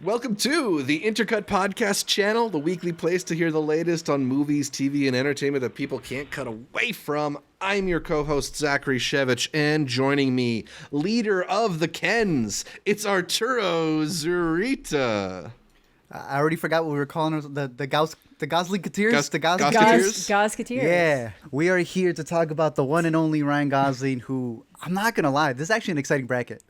Welcome to the Intercut podcast channel, the weekly place to hear the latest on movies, TV, and entertainment that people can't cut away from. I'm your co-host, Zachary Shevich, and joining me, leader of the Kens, it's Arturo Zurita. I already forgot what we were calling the Gosling-keteers? Gosketeers. Yeah, we are here to talk about the one and only Ryan Gosling, who, I'm not going to lie, this is actually an exciting bracket.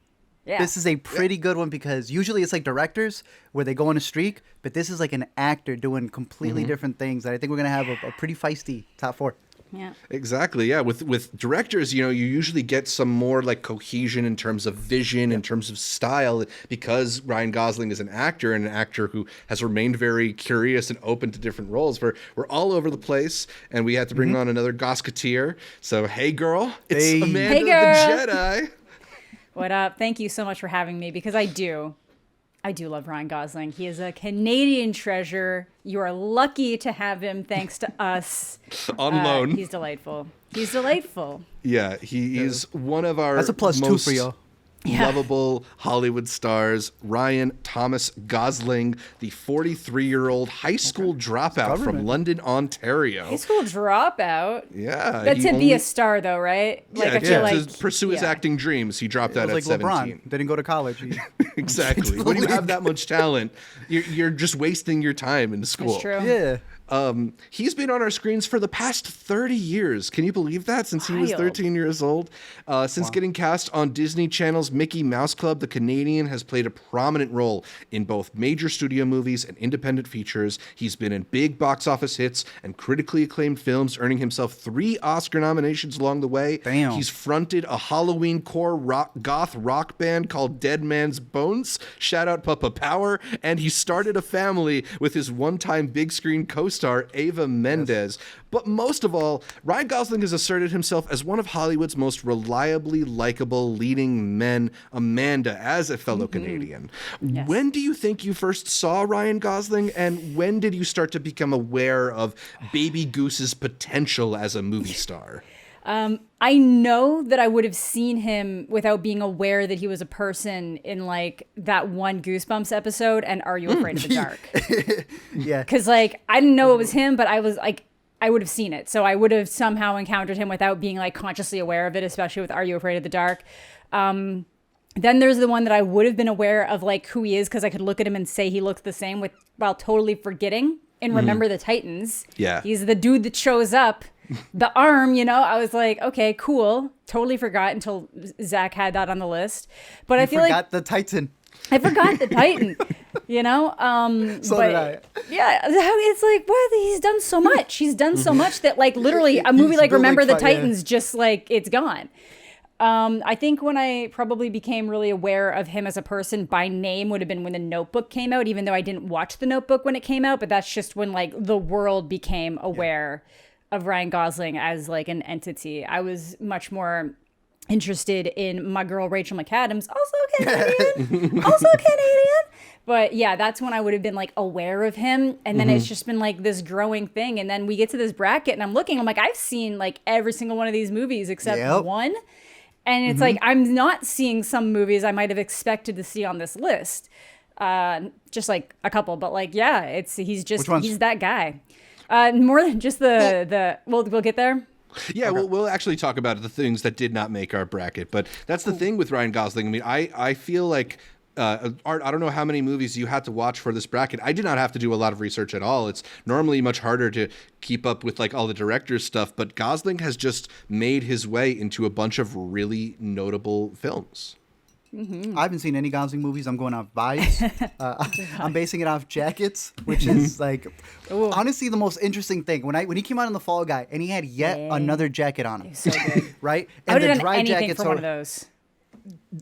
Yeah. This is a pretty good one because usually it's like directors where they go on a streak, but this is like an actor doing completely different things. And I think we're going to have a pretty feisty top four. Yeah. Exactly, yeah. With directors, you usually get some more like cohesion in terms of vision, in terms of style, because Ryan Gosling is an actor and an actor who has remained very curious and open to different roles. We're all over the place, and we had to bring on another Gosketeer. So, hey, girl, it's Amanda the Jedi. What up? Thank you so much for having me because I do love Ryan Gosling. He is a Canadian treasure. You are lucky to have him thanks to us. On loan. He's delightful. Yeah, he's one of our That's a plus most 2 for y'all. lovable Hollywood stars. Ryan Thomas Gosling, the 43-year-old high school dropout from London, Ontario. High school dropout? Yeah. But to be a star though, right? Like, I feel like, to pursue his acting dreams. He dropped out It at was like 17. LeBron. Didn't go to college. Exactly. When you have that much talent, you're just wasting your time in school. That's true. Yeah. He's been on our screens for the past 30 years. Can you believe that? Since he was 13 years old. Since getting cast on Disney Channel's Mickey Mouse Club, the Canadian has played a prominent role in both major studio movies and independent features. He's been in big box office hits and critically acclaimed films, earning himself 3 Oscar nominations along the way. Damn. He's fronted a Halloween-core goth rock band called Dead Man's Bones. Shout out Papa Power. And he started a family with his one-time big screen co-star Ava Mendes. But most of all, Ryan Gosling has asserted himself as one of Hollywood's most reliably likable leading men. Amanda, as a fellow Canadian, when do you think you first saw Ryan Gosling, and when did you start to become aware of Baby Goose's potential as a movie star? I know that I would have seen him without being aware that he was a person in like that one Goosebumps episode and Are You Afraid of the Dark? Yeah. Because like I didn't know it was him, but I was like, I would have seen it. So I would have somehow encountered him without being like consciously aware of it, especially with Are You Afraid of the Dark? Then there's the one that I would have been aware of like who he is because I could look at him and say he looks the same while totally forgetting and Remember the Titans. Yeah. He's the dude that shows up. The arm, I was like, okay, cool. Totally forgot until Zach had that on the list. But I feel like the Titan. I forgot the Titan, So but, did I. Yeah, it's like, what? He's done so much. He's done so much that like literally a movie like Remember the Titans just like it's gone. I think when I probably became really aware of him as a person by name would have been when The Notebook came out, even though I didn't watch The Notebook when it came out. But that's just when like the world became aware of Ryan Gosling as like an entity. I was much more interested in my girl Rachel McAdams, also Canadian. But yeah, that's when I would have been like aware of him. And then it's just been like this growing thing. And then we get to this bracket and I'm like, I've seen like every single one of these movies except one. And it's like, I'm not seeing some movies I might have expected to see on this list. Just like a couple, but like, yeah, he's that guy. More than just we'll get there. Yeah, okay. We'll actually talk about the things that did not make our bracket, but that's the thing with Ryan Gosling. I mean, I feel like, Art, I don't know how many movies you had to watch for this bracket. I did not have to do a lot of research at all. It's normally much harder to keep up with like all the director's stuff, but Gosling has just made his way into a bunch of really notable films. I haven't seen any Gosling movies. I'm going off vibes. I'm basing it off jackets, which is like honestly the most interesting thing. When he came out in The Fall Guy and he had yet another jacket on him, so good. right? And I would have done anything for one of those.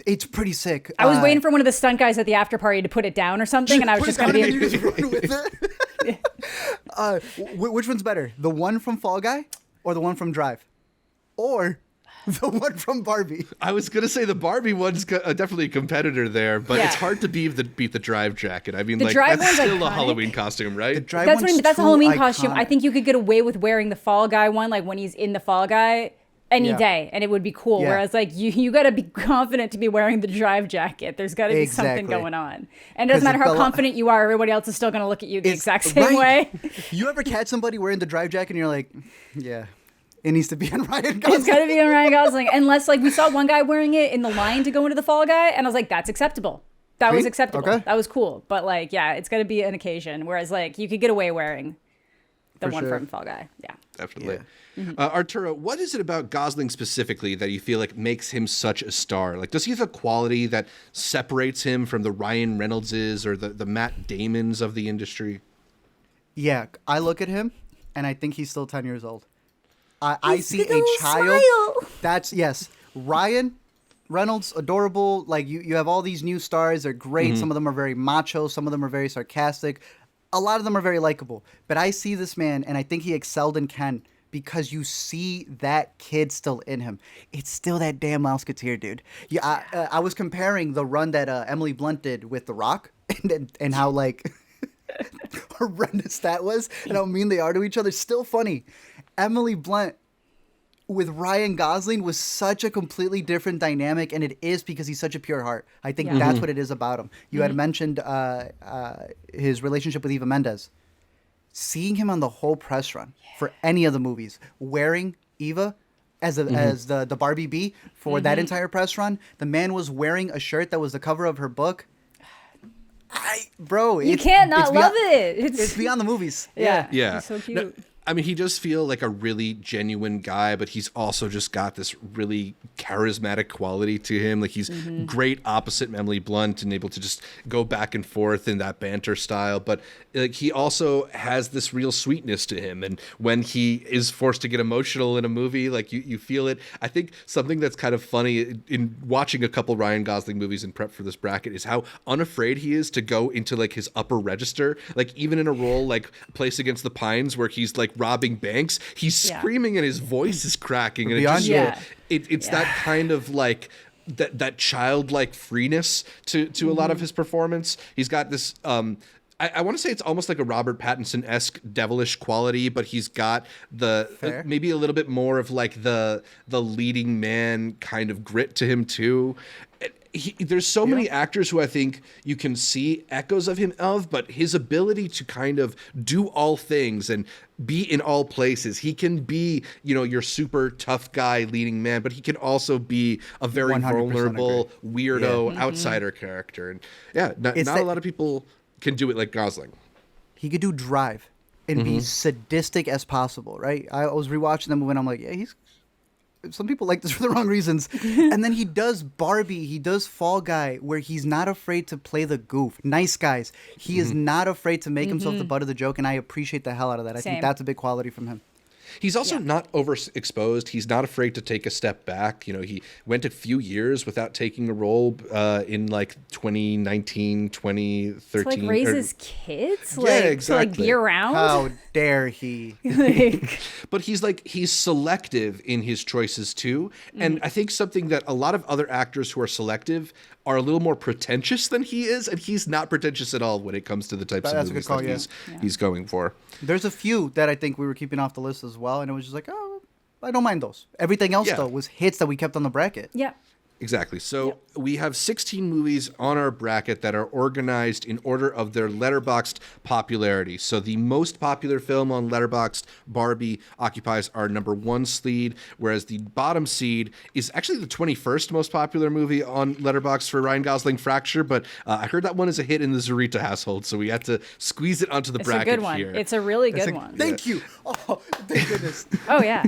It's pretty sick. I was waiting for one of the stunt guys at the after party to put it down or something, and I was just going to be. Just run with it. Which one's better, the one from Fall Guy or the one from Drive, or the one from Barbie? I was going to say the Barbie one's definitely a competitor there, but it's hard to beat the Drive jacket. I mean, like that's still a Halloween costume, right? That's a Halloween costume. I think you could get away with wearing the Fall Guy one, like when he's in the Fall Guy. any day, and it would be cool. Yeah. Whereas like you got to be confident to be wearing the drive jacket. There's got to be something going on, and it doesn't matter how confident you are. Everybody else is still going to look at you the exact same way. You ever catch somebody wearing the drive jacket and you're like, yeah, it needs to be on Ryan Gosling. It's got to be on Ryan Gosling, unless like we saw one guy wearing it in the line to go into the Fall Guy, and I was like, that's acceptable. That was acceptable. Okay. That was cool. But like, yeah, it's got to be an occasion. Whereas like you could get away wearing the one from Fall Guy. Yeah. Definitely. Yeah. Arturo, what is it about Gosling specifically that you feel like makes him such a star? Like, does he have a quality that separates him from the Ryan Reynoldses or the Matt Damons of the industry? Yeah, I look at him and I think he's still 10 years old. I see a child. Smile. That's, yes. Ryan Reynolds, adorable. Like, you have all these new stars. They're great. Some of them are very macho. Some of them are very sarcastic. A lot of them are very likable. But I see this man, and I think he excelled in Ken because you see that kid still in him. It's still that damn Musketeer, dude. Yeah, I was comparing the run that Emily Blunt did with The Rock and how, like, horrendous that was and how mean they are to each other. Still funny. Emily Blunt with Ryan Gosling was such a completely different dynamic, and it is because he's such a pure heart. I think that's what it is about him. You had mentioned his relationship with Eva Mendes. Seeing him on the whole press run for any of the movies, wearing Eva as the Barbie bee for that entire press run, the man was wearing a shirt that was the cover of her book. You can't not love it. It's beyond the movies. Yeah. Yeah. He's so cute. No, I mean, he does feel like a really genuine guy, but he's also just got this really charismatic quality to him. Like he's great opposite Emily Blunt and able to just go back and forth in that banter style. But like he also has this real sweetness to him. And when he is forced to get emotional in a movie, like you feel it. I think something that's kind of funny in watching a couple Ryan Gosling movies in prep for this bracket is how unafraid he is to go into like his upper register. Like even in a role like Place Against the Pines where he's like robbing banks, he's screaming and his voice is cracking, and it's that kind of like that childlike freeness to a lot of his performance. He's got this I want to say it's almost like a Robert Pattinson-esque devilish quality, but he's got maybe a little bit more of like the leading man kind of grit to him too. There's so many actors who I think you can see echoes of him but his ability to kind of do all things and be in all places. He can be, your super tough guy leading man, but he can also be a very vulnerable, weirdo outsider character. And not a lot of people can do it like Gosling. He could do Drive and be sadistic as possible, right? I was rewatching the movie and I'm like, some people like this for the wrong reasons. And then he does Barbie, he does Fall Guy, where he's not afraid to play the goof. Nice Guys. He is not afraid to make himself the butt of the joke, and I appreciate the hell out of that. I think that's a big quality from him. He's also not overexposed. He's not afraid to take a step back. He went a few years without taking a role in like 2019, 2013. To like raise his kids? Exactly. To like be around? How dare he? But he's selective in his choices too. And I think something that a lot of other actors who are selective are a little more pretentious than he is, and he's not pretentious at all when it comes to the types of movies that he's going for. There's a few that I think we were keeping off the list as well, and it was just like, I don't mind those. Everything else, though, was hits that we kept on the bracket. Yeah. Exactly. So we have 16 movies on our bracket that are organized in order of their Letterboxd popularity. So the most popular film on Letterboxd, Barbie, occupies our number 1 seed, whereas the bottom seed is actually the 21st most popular movie on Letterboxd for Ryan Gosling, Fracture. But I heard that one is a hit in the Zarita household, so we had to squeeze it onto the bracket here. It's a good one. It's a really good one. Thank you. Oh, thank goodness. Oh, yeah.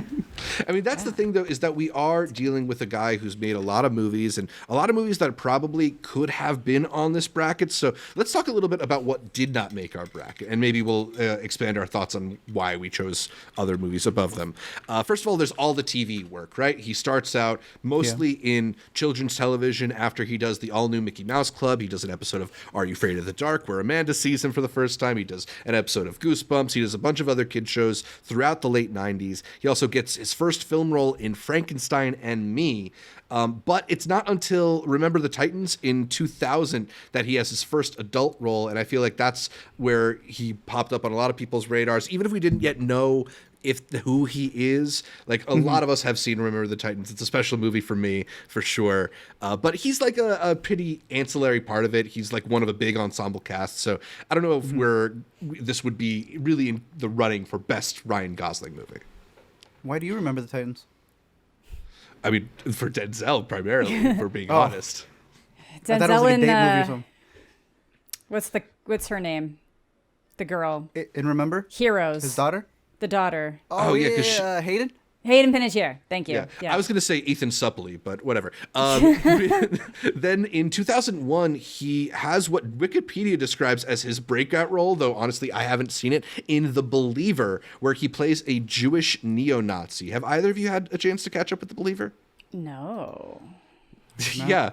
I mean, that's the thing, though, is that we are dealing with a guy who's made a lot of movies, and a lot of movies that probably could have been on this bracket. So let's talk a little bit about what did not make our bracket, and maybe we'll expand our thoughts on why we chose other movies above them. First of all, there's all the TV work, right? He starts out mostly in children's television after he does the all-new Mickey Mouse Club. He does an episode of Are You Afraid of the Dark, where Amanda sees him for the first time. He does an episode of Goosebumps. He does a bunch of other kid shows throughout the late 90s. He also gets his first film role in Frankenstein and Me. But it's not until Remember the Titans in 2000 that he has his first adult role, and I feel like that's where he popped up on a lot of people's radars. Even if we didn't yet know who he is. Like a lot of us have seen Remember the Titans. It's a special movie for me, for sure. But he's like a pretty ancillary part of it. He's like one of a big ensemble cast. So I don't know if this would be really in the running for best Ryan Gosling movie. Why do you remember the Titans? I mean, for Denzel primarily, if we're being honest. I thought it was like a date movie or something. What's her name? The girl. And Remember? Heroes. His daughter? The daughter. Oh yeah, Hayden? Hayden Panettiere. Thank you. Yeah. I was going to say Ethan Suppley, but whatever. Then in 2001, he has what Wikipedia describes as his breakout role, though honestly, I haven't seen it, in The Believer, where he plays a Jewish neo-Nazi. Have either of you had a chance to catch up with The Believer? No. Yeah.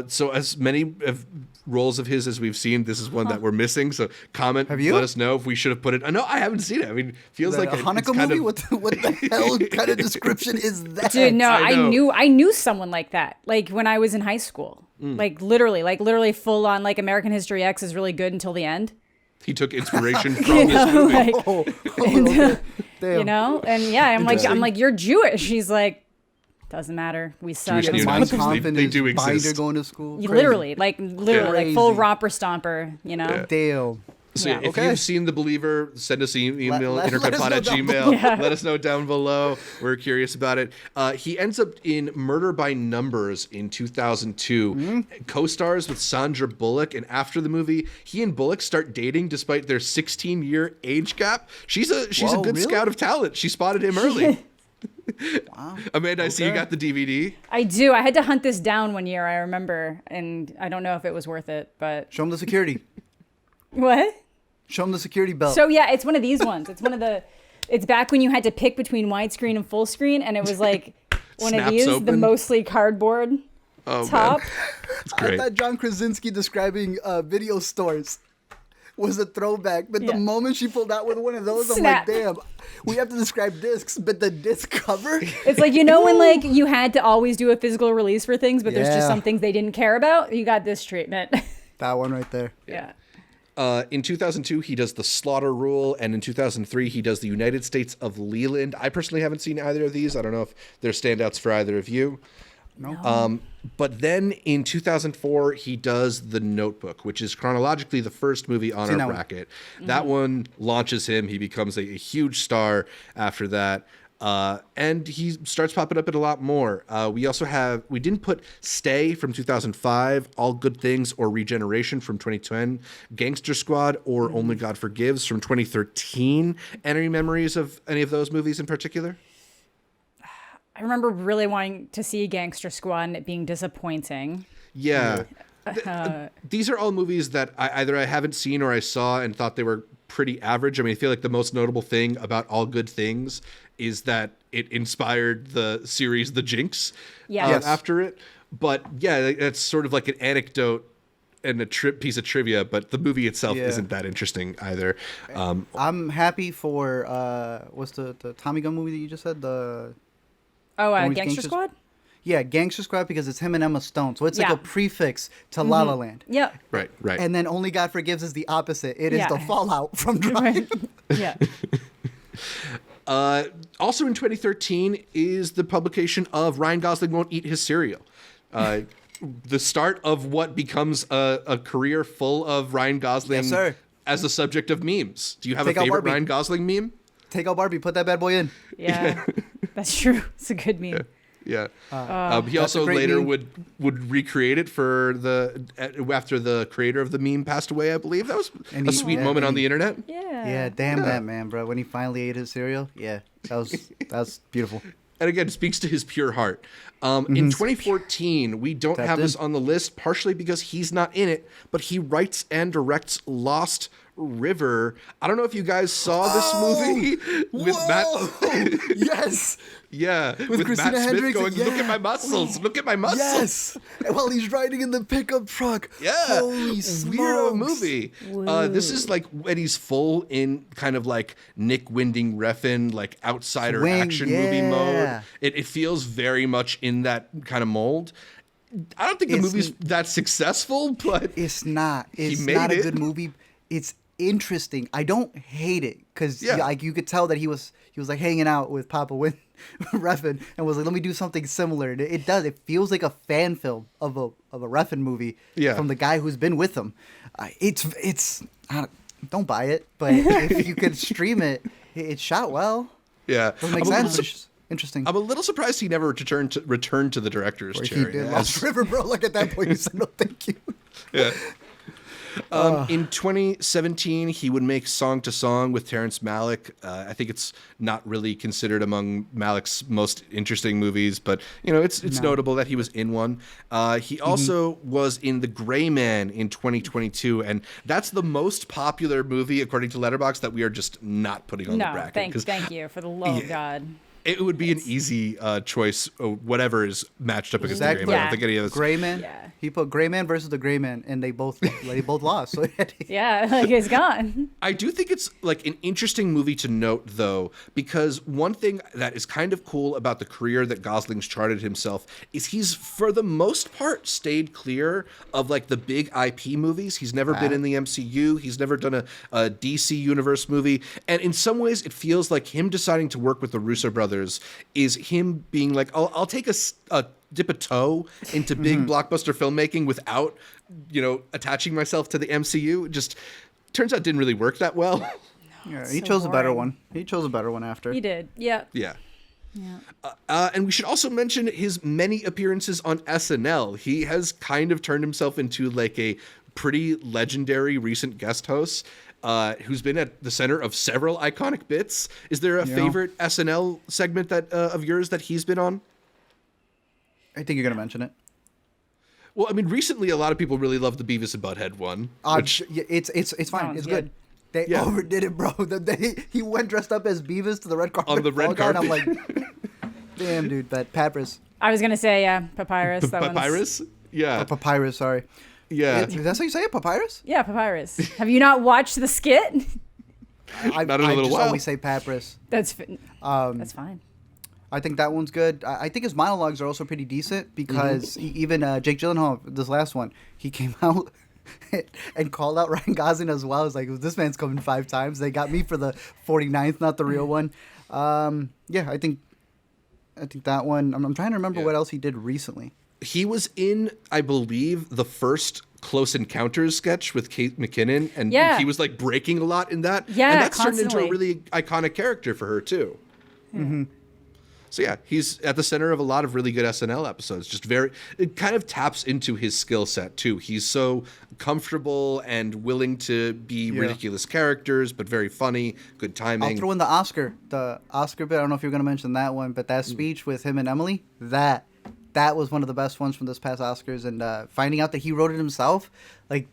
So as many roles of his as we've seen, this is one that we're missing. So comment, Have you? let us know if we should have put it. No, I haven't seen it. I mean, feels like a Hanukkah movie? What the hell kind of description is that? Dude, no, I knew someone like that. Like when I was in high school. Like literally full on like American History X is really good until the end. He took inspiration from this movie. Like, Damn. you know? And yeah, I'm like, you're Jewish. He's like, doesn't matter. We suck. Jewish Mein neo-Nazis, Kampf and they his do binder exist. going to school. Literally, like full Crazy. romper stomper, you know? Yeah. Damn. So Yeah. if you've seen The Believer, send us an email, Let us know intercutpod@gmail. Yeah. Let us know down below. We're curious about it. He ends up in Murder by Numbers in 2002. Co-stars with Sandra Bullock, and after the movie, he and Bullock start dating despite their 16-year age gap. She's a Whoa, good really? scout of talent. She spotted him early. Wow. Amanda, I see you Okay. got the DVD. I do. I had to hunt this down one year, I remember, and I don't know if it was worth it, but Show him the security. what? Show him the security belt. So yeah, it's one of these ones. It's back when you had to pick between widescreen and full screen, and it was like one of Snaps these, the open. mostly cardboard top. It's I great. thought John Krasinski describing video stores was a throwback, but Yeah. the moment she pulled out with one of those, Snap. I'm like, damn, we have to describe discs, but the disc cover? It's like, you know, when like you had to always do a physical release for things, but there's just Yeah. some things they didn't care about. You got this treatment. That one right there. Yeah. In 2002, he does The Slaughter Rule, and in 2003, he does The United States of Leland. I personally haven't seen either of these. I don't know if they're standouts for either of you. No. But then in 2004, he does The Notebook, which is chronologically the first movie on Seen our that one. bracket. That one launches him. He becomes a huge star after that. And he starts popping up in a lot more. We didn't put Stay from 2005, All Good Things or Regeneration from 2010, Gangster Squad or Only God Forgives from 2013. Any memories of any of those movies in particular? I remember really wanting to see Gangster Squad and it being disappointing. Yeah. These are all movies that I haven't seen or I saw and thought they were pretty average. I mean, I feel like the most notable thing about All Good Things is that it inspired the series The Jinx Yes. after it. But yeah, that's sort of like an anecdote and a piece of trivia, but the movie itself Yeah. isn't that interesting either. I'm happy for, what's the Tommy Gun movie that you just said? Gangster Gangsters- Squad? Yeah, Gangster Squad, because it's him and Emma Stone. So it's like Yeah. a prefix to La La Land. Yeah. Right. And then Only God Forgives is the opposite. It is Yeah. the fallout from Drive. Yeah. Also in 2013 is the publication of Ryan Gosling Won't Eat His Cereal. The start of what becomes a career full of Ryan Gosling Yes, sir. as a subject of memes. Do you have Take a out favorite Barbie. Ryan Gosling meme? Take out Barbie, put that bad boy in. Yeah. That's true. It's a good meme. Yeah. He That's also a great later meme. would recreate it for after the creator of the meme passed away, I believe. That was And a he- sweet yeah, moment on and the internet. Yeah. Yeah, damn that man, bro. When he finally ate his cereal, yeah, that was beautiful. And again, speaks to his pure heart. In 2014, we don't have this on the list, partially because he's not in it, but he writes and directs Lost River. I don't know if you guys saw this movie with Matt. Yes, Yeah, with Christina Matt Smith Hendricks, going, look yeah. at my muscles, look at my muscles. yes. While he's riding in the pickup truck. Yeah, Holy weirdo smokes. movie. This is like when he's full in kind of like Nick Winding Refn, like outsider Swing, action movie mode. yeah. It feels very much in that kind of mold. I don't think the It's- movie's that successful, but It's not. It's made not it. a good movie. It's interesting. I don't hate it because like you could tell that he was like hanging out with Papa Win Refn and was like, let me do something similar. And it does. It feels like a fan film of a Refn movie from the guy who's been with him. It's don't buy it, but if you could stream it, it's shot well. Yeah, doesn't make sense. Interesting. I'm a little surprised he never returned to the director's chair. He did Lost River, bro. Like at that point, he said no, thank you. Yeah. In 2017, he would make Song to Song with Terrence Malick. I think it's not really considered among Malick's most interesting movies, but it's notable that he was in one. He also was in The Gray Man in 2022, and that's the most popular movie according to Letterboxd that we are just not putting on the bracket. Thank you for the love of God. It would be an easy choice, whatever is matched up against the Gray Man. I don't think any of this. Gray Man. Yeah. He put Gray Man versus the Gray Man, and they both lost. So he's gone. I do think it's like an interesting movie to note, though, because one thing that is kind of cool about the career that Gosling's charted himself is he's, for the most part, stayed clear of like the big IP movies. He's never been in the MCU. He's never done a DC Universe movie, and in some ways, it feels like him deciding to work with the Russo brothers is him being like, I'll take dip a toe into big blockbuster filmmaking without, attaching myself to the MCU. It just turns out didn't really work that well. No, he chose a better one. He chose a better one after. He did. Yeah. Yeah. And we should also mention his many appearances on SNL. He has kind of turned himself into like a pretty legendary recent guest host. Who's been at the center of several iconic bits. Is there a favorite SNL segment that of yours that he's been on? I think you're going to mention it. Well, I mean, recently a lot of people really love the Beavis and Butthead one. It's fine. It's good. They overdid it, bro. He went dressed up as Beavis to the red carpet. On the red carpet. And I'm like, damn, dude, that Papyrus. I was going to say, Papyrus. Papyrus? Yeah. Papyrus, sorry. Yeah. That's how you say it, Papyrus? Yeah, Papyrus. Have you not watched the skit? Not in a little while. I always say Papyrus. That's fine. I think that one's good. I think his monologues are also pretty decent because even Jake Gyllenhaal, this last one, he came out and called out Ryan Gosling as well. It's like, this man's coming 5 times. They got me for the 49th, not the real one. I think that one. I'm trying to remember what else he did recently. He was in, I believe, the first Close Encounters sketch with Kate McKinnon, and he was like breaking a lot in that. Yeah, and that's turned into a really iconic character for her too. Mm-hmm. So yeah, he's at the center of a lot of really good SNL episodes. It kind of taps into his skill set too. He's so comfortable and willing to be ridiculous characters, but very funny, good timing. I'll throw in the Oscar bit. I don't know if you're going to mention that one, but that speech with him and Emily, that was one of the best ones from this past Oscars. And finding out that he wrote it himself, like,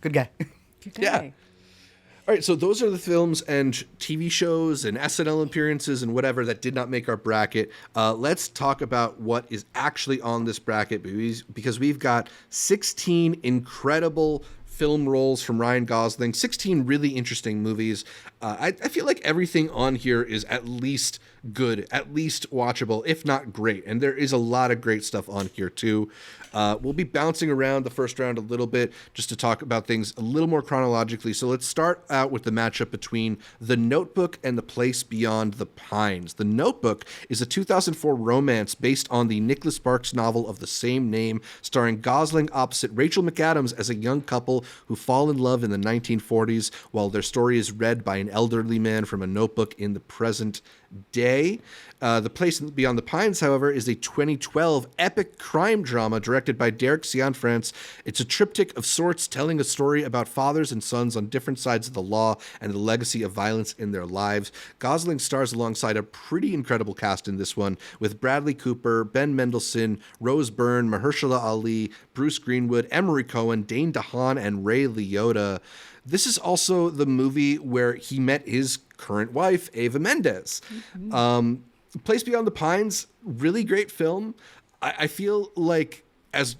good guy. Yeah. All right, so those are the films and TV shows and SNL appearances and whatever that did not make our bracket. Let's talk about what is actually on this bracket, because we've got 16 incredible film roles from Ryan Gosling, 16 really interesting movies. I feel like everything on here is at least good, at least watchable, if not great. And there is a lot of great stuff on here too. We'll be bouncing around the first round a little bit just to talk about things a little more chronologically. So let's start out with the matchup between The Notebook and The Place Beyond the Pines. The Notebook is a 2004 romance based on the Nicholas Sparks novel of the same name, starring Gosling opposite Rachel McAdams as a young couple who fall in love in the 1940s while their story is read by an elderly man from a notebook in the present day. The Place Beyond the Pines, however, is a 2012 epic crime drama directed by Derek Cianfrance. It's a triptych of sorts telling a story about fathers and sons on different sides of the law and the legacy of violence in their lives. Gosling stars alongside a pretty incredible cast in this one, with Bradley Cooper, Ben Mendelsohn, Rose Byrne, Mahershala Ali, Bruce Greenwood, Emery Cohen, Dane DeHaan, and Ray Liotta. This is also the movie where he met his current wife, Eva Mendes. Mm-hmm. Place Beyond the Pines, really great film. I feel like as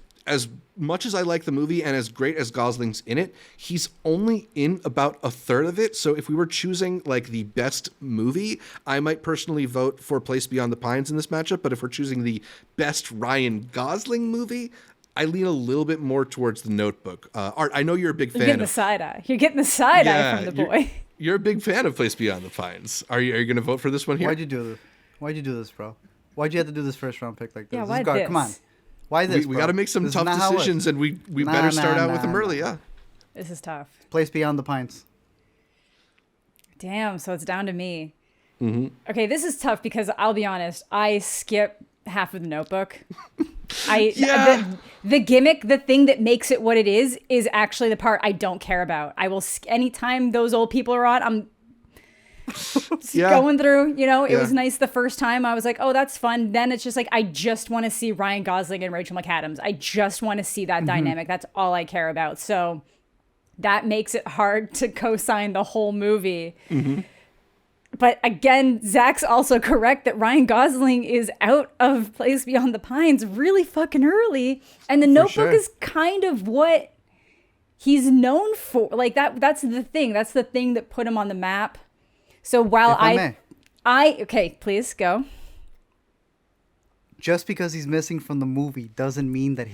much as I like the movie and as great as Gosling's in it, he's only in about a third of it. So if we were choosing like the best movie, I might personally vote for Place Beyond the Pines in this matchup. But if we're choosing the best Ryan Gosling movie, I lean a little bit more towards The Notebook. Art, I know you're a big fan. You're getting the side eye. You're getting the side eye from the boy. You're a big fan of Place Beyond the Pines. Are you going to vote for this one here? Why'd you do this, bro? Why'd you have to do this first round pick like this? Yeah, why this? this? Come on. Why this? We got to make some This is tough not how it decisions, works. and we better start out with them early. Yeah. This is tough. Place Beyond the Pines. Damn, so it's down to me. Mm-hmm. Okay, this is tough because I'll be honest, I skip half of The Notebook. The gimmick, the thing that makes it what it is actually the part I don't care about. I will anytime those old people are on, I'm going through, it was nice the first time. I was like, oh, that's fun. Then it's just like, I just want to see Ryan Gosling and Rachel McAdams. I just want to see that dynamic. That's all I care about. So that makes it hard to co-sign the whole movie. Mm-hmm. But again, Zach's also correct that Ryan Gosling is out of Place Beyond the Pines really fucking early. And The Notebook is kind of what he's known for. Like that's the thing. That's the thing that put him on the map. So while okay, please go. Just because he's missing from the movie doesn't mean that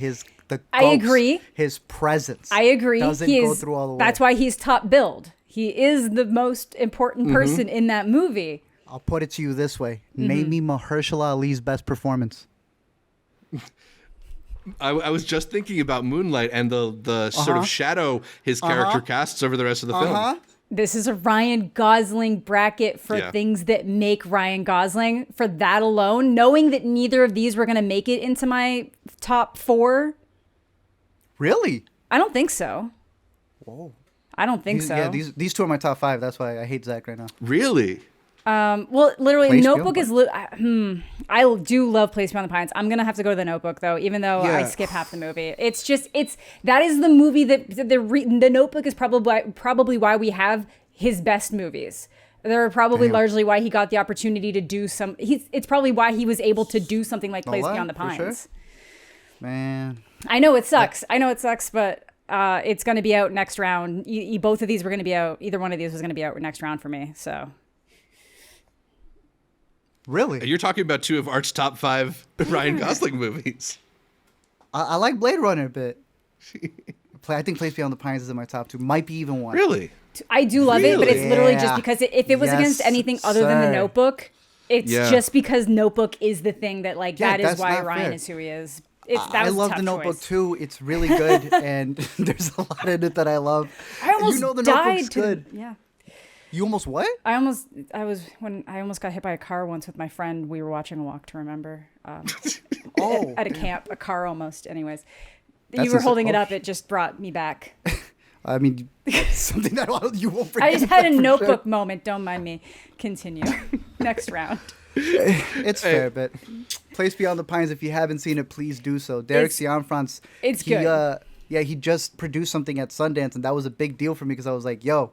I agree. His presence. I agree. Doesn't go through all the way. That's why he's top billed. He is the most important person in that movie. I'll put it to you this way. Name me Mahershala Ali's best performance. I was just thinking about Moonlight and the sort of shadow his character casts over the rest of the film. This is a Ryan Gosling bracket for things that make Ryan Gosling. For that alone, knowing that neither of these were going to make it into my top 4. Really? I don't think so. Whoa. I don't think so. Yeah, these two are my top 5. That's why I hate Zach right now. Really? Well, literally, Place Notebook is... Beyond I do love Place Beyond the Pines. I'm going to have to go to The Notebook, though, even though I skip half the movie. It's just... That is the movie that... The Notebook is probably why we have his best movies. They're probably largely why he got the opportunity to do some... It's probably why he was able to do something like Place Beyond the Pines. Sure. Man. I know it sucks. But... it's going to be out next round. Both of these were going to be out. Either one of these was going to be out next round for me. So, really, you're talking about 2 of Art's top 5 Ryan Gosling movies. I like Blade Runner a bit. I think Place Beyond the Pines is in my top 2. Might be even 1. Really, I do love it, but it's literally just because if it was against anything other than The Notebook, it's just because Notebook is the thing that that is why Ryan is who he is. I love The Notebook too. It's really good, and there's a lot in it that I love. I almost The died Notebook's good. Yeah. You almost what? I almost got hit by a car once with my friend. We were watching A Walk to Remember. At a camp, a car almost. Anyways, you were holding it up. It just brought me back. I mean, something that you won't forget. I just had a Notebook moment. Don't mind me. Continue. Next round. It's fair, but Place Beyond the Pines, if you haven't seen it, please do so. Derek Cianfrance, it's good. He just produced something at Sundance, and that was a big deal for me because I was like, yo,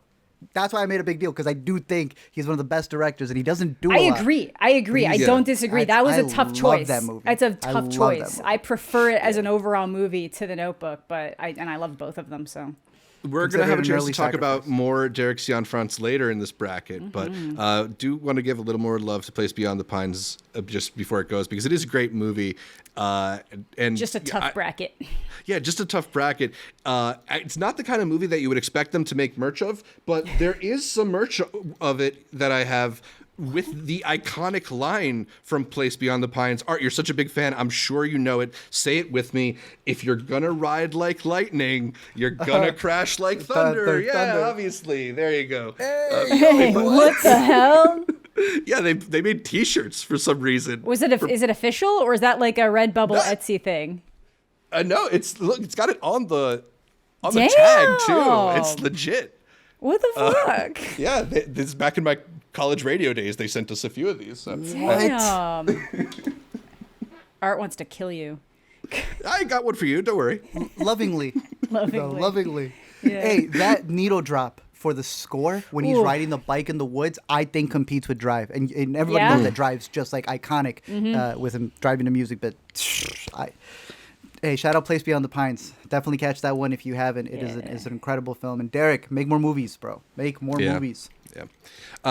that's why I made a big deal, because I do think he's one of the best directors, and he doesn't do a lot. I agree. I don't disagree. That was a tough choice. That movie. It's a tough choice. I prefer it as an overall movie to The Notebook, but I love both of them, so... We're going to have a chance to talk about more Derek Cianfrance later in this bracket, but do want to give a little more love to Place Beyond the Pines just before it goes, because it is a great movie. And just a tough bracket. Yeah, just a tough bracket. It's not the kind of movie that you would expect them to make merch of, but there is some merch of it that I have with the iconic line from Place Beyond the Pines. Art, you're such a big fan. I'm sure you know it. Say it with me. If you're going to ride like lightning, you're going to crash like thunder. Thunder. Obviously. There you go. Hey, what the hell? Yeah, they made T-shirts for some reason. Is it official, or is that like a Redbubble Etsy thing? No, it's got it on the tag too. It's legit. What the fuck? Yeah, this is back in my college radio days. They sent us a few of these. So. Damn. Art wants to kill you. I got one for you. Don't worry. Lovingly. Lovingly. Yeah. Hey, that needle drop for the score when he's riding the bike in the woods, I think competes with Drive. And everybody knows that Drive's just like iconic with him driving the music. But Hey, shout out Place Beyond the Pines. Definitely catch that one if you haven't. It is an incredible film. And Derek, make more movies, bro. Make more movies. Yeah.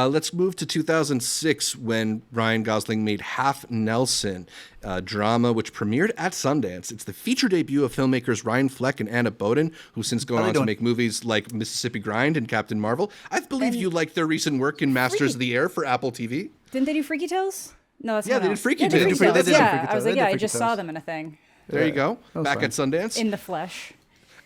Let's move to 2006 when Ryan Gosling made Half Nelson, a drama which premiered at Sundance. It's the feature debut of filmmakers Ryan Fleck and Anna Boden, who since gone on to make movies like Mississippi Grind and Captain Marvel. I believe you liked their recent work in Masters of the Air for Apple TV. Didn't they do Freaky Tales? No, that's they did Freaky Tales. I was like, I just saw them in a thing. There you go. Back at Sundance. In the flesh.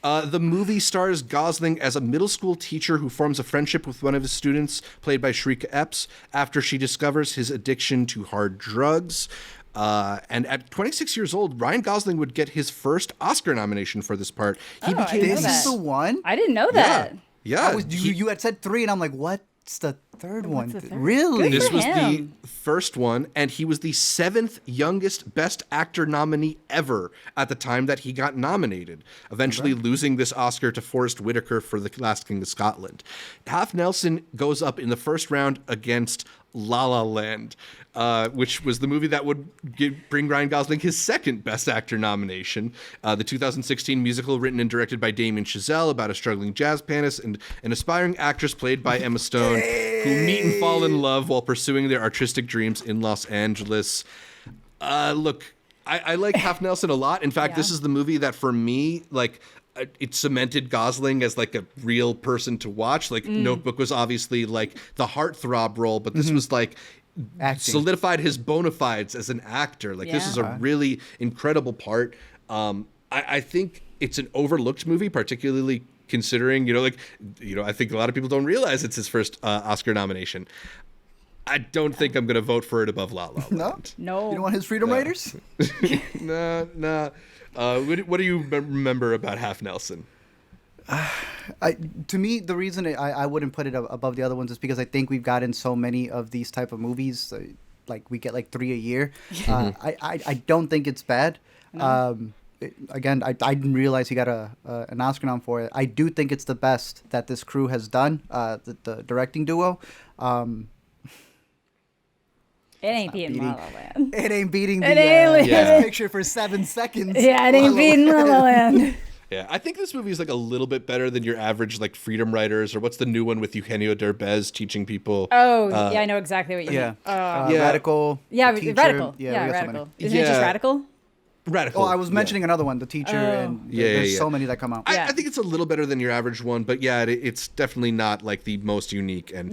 The movie stars Gosling as a middle school teacher who forms a friendship with one of his students, played by Shrika Epps, after she discovers his addiction to hard drugs. And at 26 years old, Ryan Gosling would get his first Oscar nomination for this part. He became This is the one? I didn't know that. Yeah. You had said 3, and I'm like, what's the third one? the third? Really? Good This for was him. the first one, and he was the 7th youngest Best Actor nominee ever at the time that he got nominated, eventually losing this Oscar to Forrest Whitaker for The Last King of Scotland. Half Nelson goes up in the first round against La La Land, which was the movie that would bring Ryan Gosling his second Best Actor nomination. The 2016 musical written and directed by Damien Chazelle about a struggling jazz pianist and an aspiring actress played by Emma Stone who meet and fall in love while pursuing their artistic dreams in Los Angeles. Look, I like Half Nelson a lot. In fact, this is the movie that for me, like, it cemented Gosling as like a real person to watch. Like Notebook was obviously like the heartthrob role, but this was like solidified his bona fides as an actor. Like this is a really incredible part. I think it's an overlooked movie, particularly considering, I think a lot of people don't realize it's his first Oscar nomination. I don't think I'm going to vote for it above La La Land. No. You don't want his Freedom Riders? Nah. What do you remember about Half Nelson? To me, the reason I wouldn't put it above the other ones is because I think we've gotten so many of these type of movies. Like we get like 3 a year. I don't think it's bad. Again, I didn't realize he got an Oscar nom for it. I do think it's the best that this crew has done, the directing duo. It ain't beating La La Land. It ain't beating the picture for 7 seconds. Yeah, it ain't beating La La Land. Yeah, I think this movie is like a little bit better than your average like Freedom Writers, or what's the new one with Eugenio Derbez teaching people? I know exactly what you mean. Radical. Yeah, Teacher. Radical. Yeah, Radical. Isn't it just Radical? Radical. Oh, I was mentioning another one, The Teacher, and there's so many that come out. I think it's a little better than your average one, but it's definitely not like the most unique and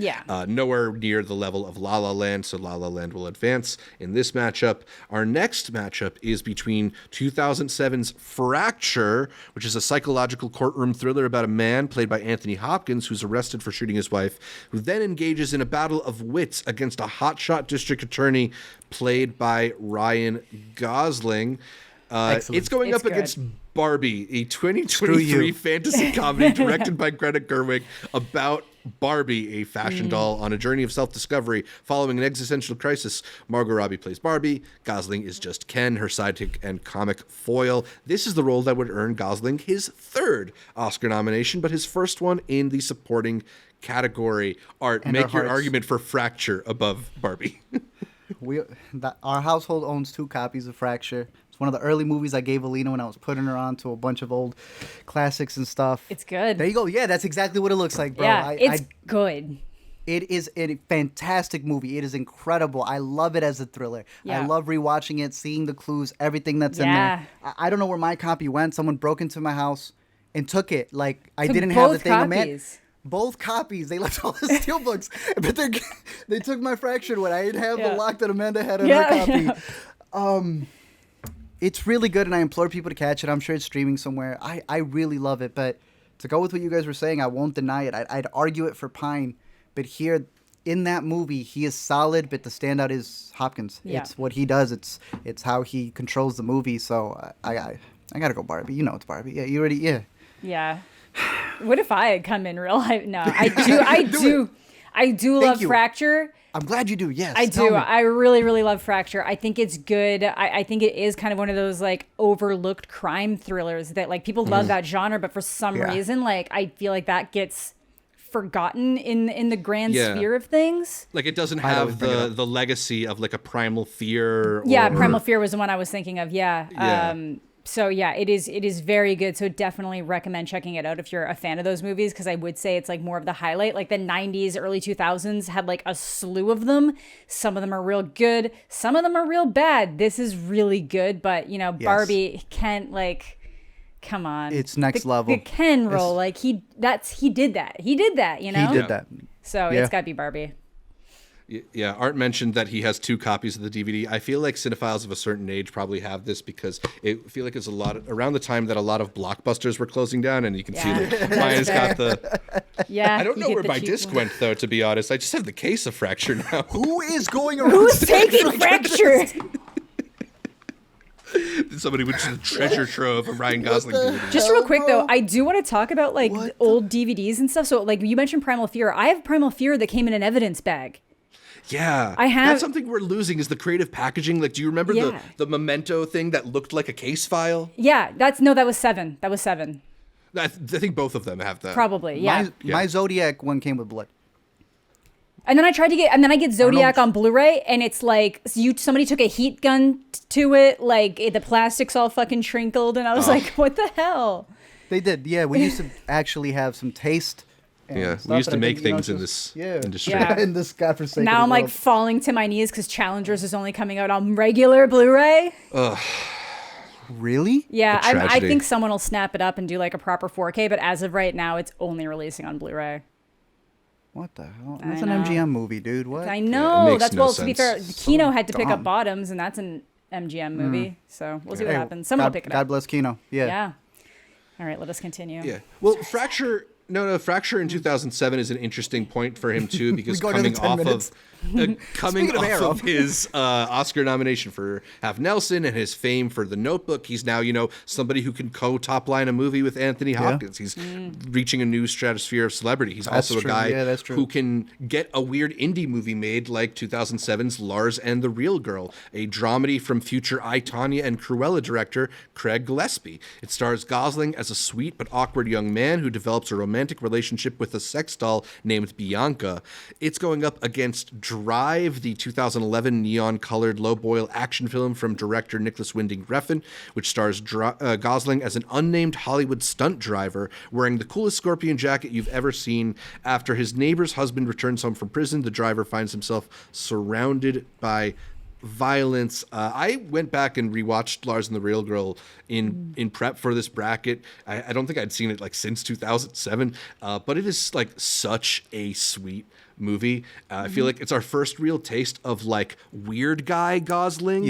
nowhere near the level of La La Land, so La La Land will advance in this matchup. Our next matchup is between 2007's Fracture, which is a psychological courtroom thriller about a man played by Anthony Hopkins who's arrested for shooting his wife, who then engages in a battle of wits against a hotshot district attorney played by Ryan Gosling. It's going up against Barbie, a 2023 fantasy comedy directed by Greta Gerwig about Barbie, a fashion doll on a journey of self-discovery following an existential crisis. Margot Robbie plays Barbie. Gosling is just Ken, her sidekick and comic foil. This is the role that would earn Gosling his third Oscar nomination, but his first one in the supporting category. Art, and make your argument for Fracture above Barbie. Our household owns 2 copies of Fracture. It's one of the early movies I gave Alina when I was putting her on to a bunch of old classics and stuff. It's good. There you go. Yeah, that's exactly what it looks like, bro. Yeah, it's good. It is a fantastic movie. It is incredible. I love it as a thriller. Yeah. I love rewatching it, seeing the clues, everything that's in there. I don't know where my copy went. Someone broke into my house and took it. Like, I didn't have the thing. Copies. Both copies. They left all the steelbooks, but they took my Fractured one. I didn't have the lock that Amanda had on her copy. It's really good, and I implore people to catch it. I'm sure it's streaming somewhere. I really love it, but to go with what you guys were saying, I won't deny it. I'd argue it for Pine, but here in that movie, he is solid, but the standout is Hopkins. Yeah. It's what he does. It's how he controls the movie. So I gotta go Barbie. You know it's Barbie. Yeah, you already. Yeah. Yeah. What if I had come in real life? No, I do love Fracture. I'm glad you do. Yes, I do. I really, really love Fracture. I think it's good. I think it is kind of one of those like overlooked crime thrillers that like people love that genre, but for some reason, like I feel like that gets forgotten in the grand sphere of things. Like it doesn't have the legacy of like a Primal Fear. Yeah, Primal Fear was the one I was thinking of. Yeah. So yeah, it is very good. So definitely recommend checking it out if you're a fan of those movies, because I would say it's like more of the highlight. Like the 90s, early 2000s had like a slew of them. Some of them are real good, some of them are real bad. This is really good, but you know, Barbie can't like, come on. It's next level. The Ken roll, like he did that, you know? He did that. So it's got to be Barbie. Yeah, Art mentioned that he has 2 copies of the DVD. I feel like cinephiles of a certain age probably have this because I feel like it's a lot around the time that a lot of blockbusters were closing down, and you can see that Ryan's got the. Yeah, I don't know where my disc went though. To be honest, I just have the case of Fracture now. Who is going around? Who's taking Fracture? Somebody with the treasure trove of Ryan Gosling DVD. Just real quick though, I do want to talk about like old DVDs and stuff. So like you mentioned Primal Fear. I have Primal Fear that came in an evidence bag. Yeah, I have. That's something we're losing is the creative packaging. Like, do you remember the Memento thing that looked like a case file? Yeah, that was 7. That was 7. I think both of them have that. Probably, yeah. My Zodiac one came with blood. And then I get Zodiac on Blu-ray, and it's like somebody took a heat gun to it, like the plastic's all fucking shrinkled, and I was like, what the hell? They did, yeah. We used to actually have some taste. Yeah, we used to make things in this industry. Yeah. In this godforsaken Now I'm world. like falling to my knees because Challengers is only coming out on regular Blu-ray. Really? Yeah, I think someone will snap it up and do like a proper 4K, but as of right now, it's only releasing on Blu-ray. What the hell? That's an MGM movie, dude. What? I know. makes That's no to be fair, sense. Kino had to pick up Bottoms, and that's an MGM movie. So we'll see what happens. Someone will pick it up. God bless Kino. Yeah. Yeah. All right, let us continue. Yeah. Well, Fracture in 2007 is an interesting point for him too, because coming off of his Oscar nomination for Half Nelson and his fame for The Notebook, he's now, you know, somebody who can top line a movie with Anthony Hopkins. He's reaching a new stratosphere of celebrity. He's also a guy who can get a weird indie movie made like 2007's Lars and the Real Girl, a dramedy from future I, Tonya and Cruella director Craig Gillespie. It stars Gosling as a sweet but awkward young man who develops a romantic relationship with a sex doll named Bianca. It's going up against Drive, the 2011 neon-colored low-boil action film from director Nicholas Winding Refn, which stars Gosling as an unnamed Hollywood stunt driver wearing the coolest scorpion jacket you've ever seen. After his neighbor's husband returns home from prison, the driver finds himself surrounded by violence. I went back and rewatched Lars and the Real Girl in prep for this bracket. I don't think I'd seen it like since 2007, but it is like such a sweet movie. I feel like it's our first real taste of like weird guy Gosling,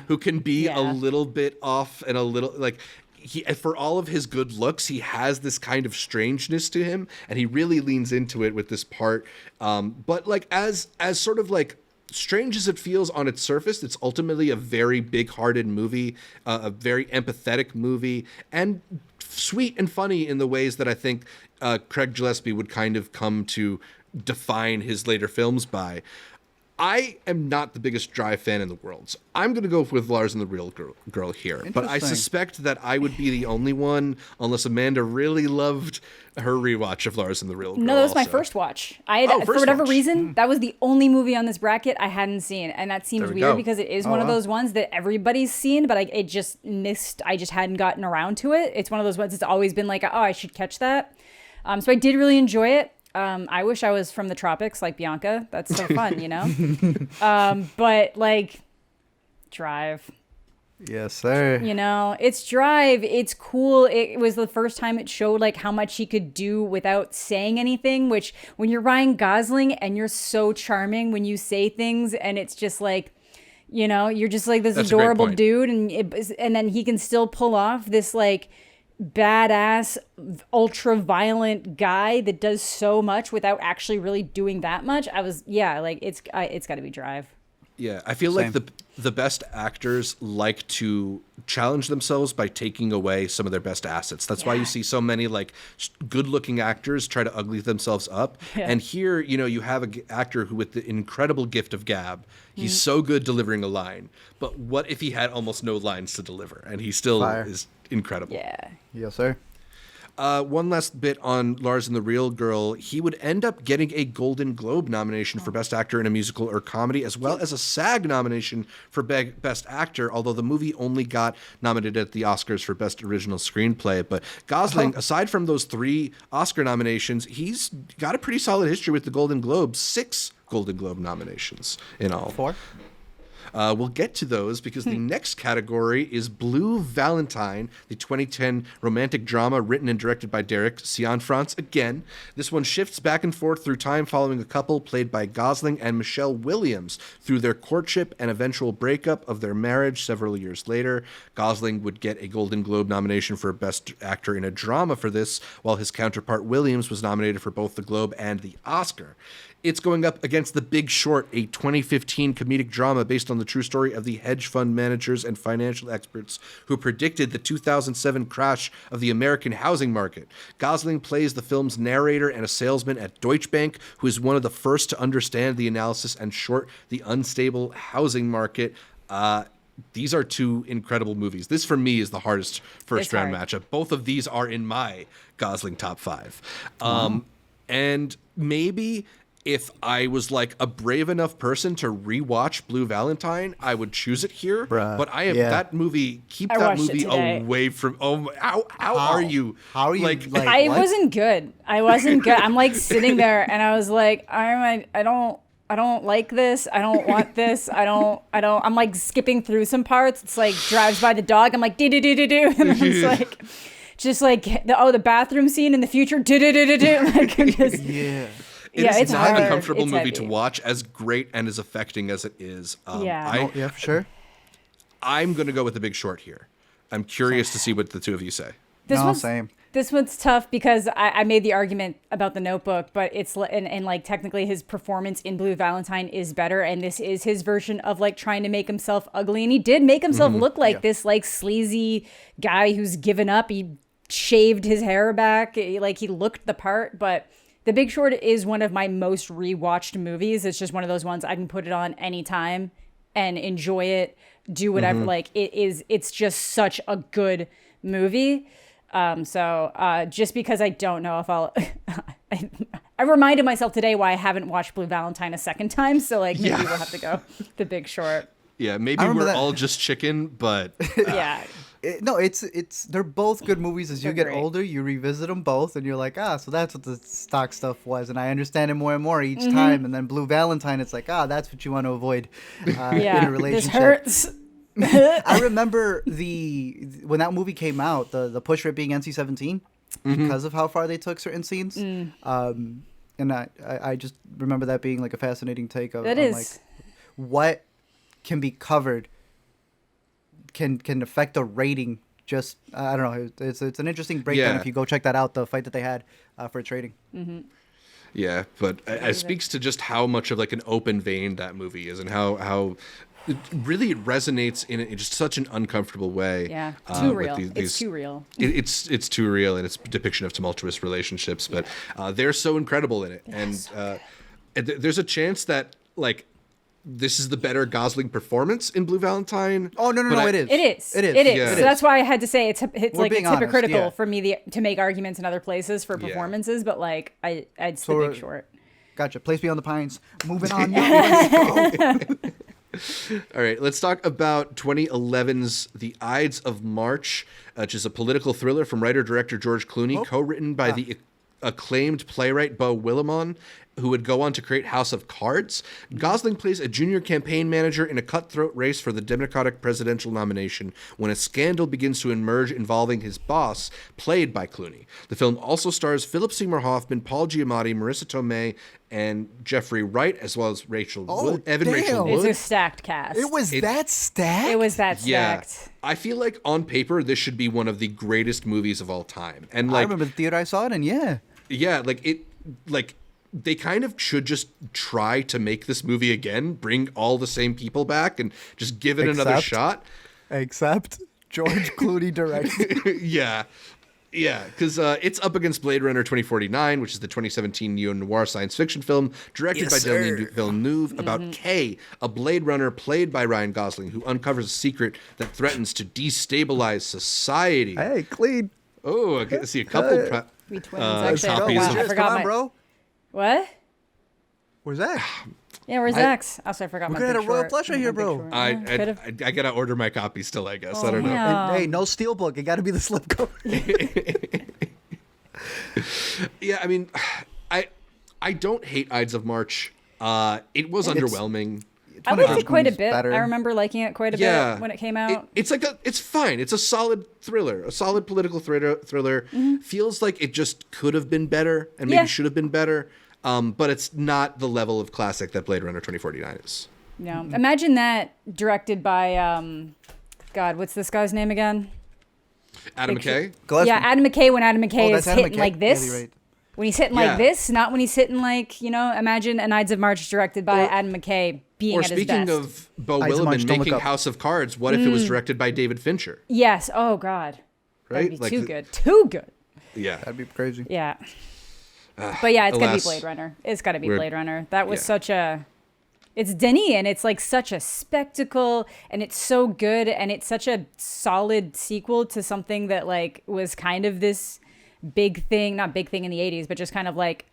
who can be a little bit off and a little like. For all of his good looks, he has this kind of strangeness to him, and he really leans into it with this part. But like as sort of like strange as it feels on its surface, it's ultimately a very big-hearted movie, a very empathetic movie, and sweet and funny in the ways that I think Craig Gillespie would kind of come to define his later films by. I am not the biggest Drive fan in the world, so I'm going to go with Lars and the Real Girl here. But I suspect that I would be the only one, unless Amanda really loved her rewatch of Lars and the Real Girl. No, that was my first watch. For whatever reason, that was the only movie on this bracket I hadn't seen. And that seems weird because it is one of those ones that everybody's seen, but it just missed. I just hadn't gotten around to it. It's one of those ones that's always been like, oh, I should catch that. So I did really enjoy it. I wish I was from the tropics like Bianca. That's so fun, you know? But like Drive. Yes, sir. You know, it's Drive. It's cool. It was the first time it showed like how much he could do without saying anything, which when you're Ryan Gosling and you're so charming when you say things and it's just like, you know, you're just like this adorable dude and then he can still pull off this like badass ultra violent guy that does so much without actually really doing that much. It's got to be Drive. Yeah, I feel like the best actors like to challenge themselves by taking away some of their best assets. That's why you see so many like good-looking actors try to ugly themselves up. Yeah. And here, you know, you have an actor who with the incredible gift of gab. He's so good delivering a line. But what if he had almost no lines to deliver and he still is incredible? Yeah. Yes, sir. One last bit on Lars and the Real Girl. He would end up getting a Golden Globe nomination for Best Actor in a Musical or Comedy, as well as a SAG nomination for Best Actor, although the movie only got nominated at the Oscars for Best Original Screenplay. But Gosling, aside from those 3 Oscar nominations, he's got a pretty solid history with the Golden Globes. 6 Golden Globe nominations in all. 4? We'll get to those because the next category is Blue Valentine, the 2010 romantic drama written and directed by Derek Cianfrance again. This one shifts back and forth through time following a couple played by Gosling and Michelle Williams through their courtship and eventual breakup of their marriage several years later. Gosling would get a Golden Globe nomination for Best Actor in a Drama for this, while his counterpart Williams was nominated for both the Globe and the Oscar. It's going up against The Big Short, a 2015 comedic drama based on the true story of the hedge fund managers and financial experts who predicted the 2007 crash of the American housing market. Gosling plays the film's narrator and a salesman at Deutsche Bank, who is one of the first to understand the analysis and short the unstable housing market. These are 2 incredible movies. This, for me, is the hardest first-round matchup. Both of these are in my Gosling top 5. And maybe if I was like a brave enough person to rewatch Blue Valentine, I would choose it here. But I have that movie. Keep that movie away from. How are you? How are you? Like I wasn't good. I'm like sitting there, and I was like, I don't like this. I don't want this. I don't. I'm like skipping through some parts. It's like drives by the dog. I'm like do, and I'm just like, the bathroom scene in the future. Like I'm just It's not hard. an uncomfortable It's movie heavy. to watch, as great and as affecting as it is. For sure. I'm going to go with The Big Short here. I'm curious to see what the 2 of you say. Same. This one's tough because I made the argument about The Notebook, but it's and like technically his performance in Blue Valentine is better, and this is his version of like trying to make himself ugly, and he did make himself look like this like sleazy guy who's given up. He shaved his hair back, he looked the part, but The Big Short is one of my most rewatched movies. It's just one of those ones I can put it on anytime and enjoy it, do whatever. It's just such a good movie. So just because I don't know if I'll, I reminded myself today why I haven't watched Blue Valentine a second time. So maybe we'll have to go The Big Short. Yeah, maybe we're all just chicken, but yeah. It's they're both good movies. As you get great. older, you revisit them both, and you're like, so that's what the stock stuff was, and I understand it more and more each time. And then Blue Valentine, it's like, that's what you want to avoid in a relationship. This hurts. I remember when that movie came out, the push for it being NC-17 because of how far they took certain scenes. And I just remember that being like a fascinating take of like what can be covered can affect the rating. Just I don't know. It's an interesting breakdown if you go check that out. The fight that they had for its rating. Yeah, but it speaks to just how much of like an open vein that movie is, and how it really resonates in just such an uncomfortable way. Yeah, too real. It's too real. It's too real in its depiction of tumultuous relationships, but they're so incredible in it, and there's a chance that like this is the better Gosling performance in Blue Valentine. Oh no, it is. It is. It is. It is. Yeah. So that's why I had to say it's like it's honest, hypocritical for me to make arguments in other places for performances, but like I'd The Big Short. Gotcha. Place Beyond the Pines. Moving on. Let's go. All right, let's talk about 2011's The Ides of March, which is a political thriller from writer-director George Clooney, co-written by the acclaimed playwright Beau Willimon, who would go on to create House of Cards. Gosling plays a junior campaign manager in a cutthroat race for the Democratic presidential nomination when a scandal begins to emerge involving his boss, played by Clooney. The film also stars Philip Seymour Hoffman, Paul Giamatti, Marissa Tomei, and Jeffrey Wright, as well as Rachel Wood. damn. It's a stacked cast. It was that stacked? It was that Yeah, stacked. I feel like on paper this should be one of the greatest movies of all time. And I like, remember the theater I saw it in, they kind of should just try to make this movie again, bring all the same people back, and just give it another shot. Except George Clooney directed. Yeah, because it's up against Blade Runner 2049, which is the 2017 neo-noir science fiction film directed by Denis Villeneuve about Kay, a Blade Runner played by Ryan Gosling, who uncovers a secret that threatens to destabilize society. Hey, clean. Oh, I can see a couple. We twins. Actually, I copies forgot. of- I forgot Come on, my bro. what? Where's that? Yeah, where's Zach's? Also, I forgot my. We're gonna Big have a Royal Short. Flush right My here, Big bro. Short. I gotta order my copy still. I guess I don't know. damn. And, hey, no steelbook. It got to be the slipcover. Yeah, I mean, I don't hate Ides of March. It was underwhelming. I liked it quite a movies bit. better. I remember liking it quite a Yeah, bit when it came out. It's fine. It's a solid thriller, a solid political thriller. Feels like it just could have been better and maybe Yeah. should have been better. But it's not the level of classic that Blade Runner 2049 is. No, imagine that directed by God, what's this guy's name again? Adam McKay. Gillespie. Yeah, Adam McKay. When Adam McKay is that's Adam hitting McKay. like this, Yeah, you're right. when he's hitting Yeah. like this, not when he's hitting like imagine an Ides of March directed by Or- Adam McKay being Or at his speaking best. of Bo Ides of March, Willimon don't look making up. House of Cards, what if it was directed by David Fincher? Yes. Oh God. Right? That'd be too good. Too good. Yeah. That'd be crazy. Yeah. But yeah, it's gotta be alas. Blade Runner. It's gotta be We're- Blade Runner. That was yeah. such a. It's Denis, and it's like such a spectacle, and it's so good, and it's such a solid sequel to something that like was kind of this big thing, not big thing in the 80s, but just kind of like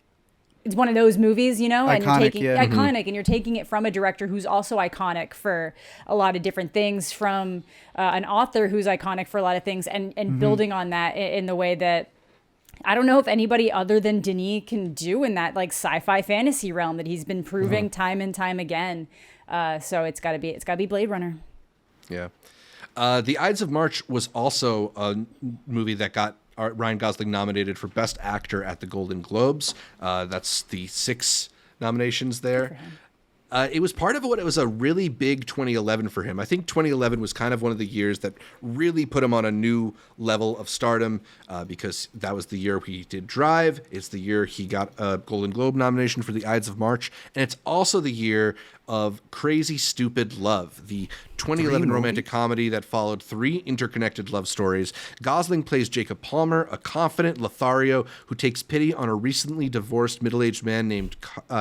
it's one of those movies, and you're Iconic, taking yeah. iconic, and you're taking it from a director who's also iconic for a lot of different things, from an author who's iconic for a lot of things, and building on that in the way that I don't know if anybody other than Denis can do in that like sci-fi fantasy realm that he's been proving time and time again. So it's gotta be Blade Runner. Yeah. The Ides of March was also a movie that got Ryan Gosling nominated for Best Actor at the Golden Globes. That's the 6 nominations there. It was part of what it was a really big 2011 for him. I think 2011 was kind of one of the years that really put him on a new level of stardom because that was the year he did Drive. It's the year he got a Golden Globe nomination for the Ides of March. And it's also the year of Crazy Stupid Love, the 2011 romantic comedy that followed 3 interconnected love stories. Gosling plays Jacob Palmer, a confident Lothario who takes pity on a recently divorced middle-aged man named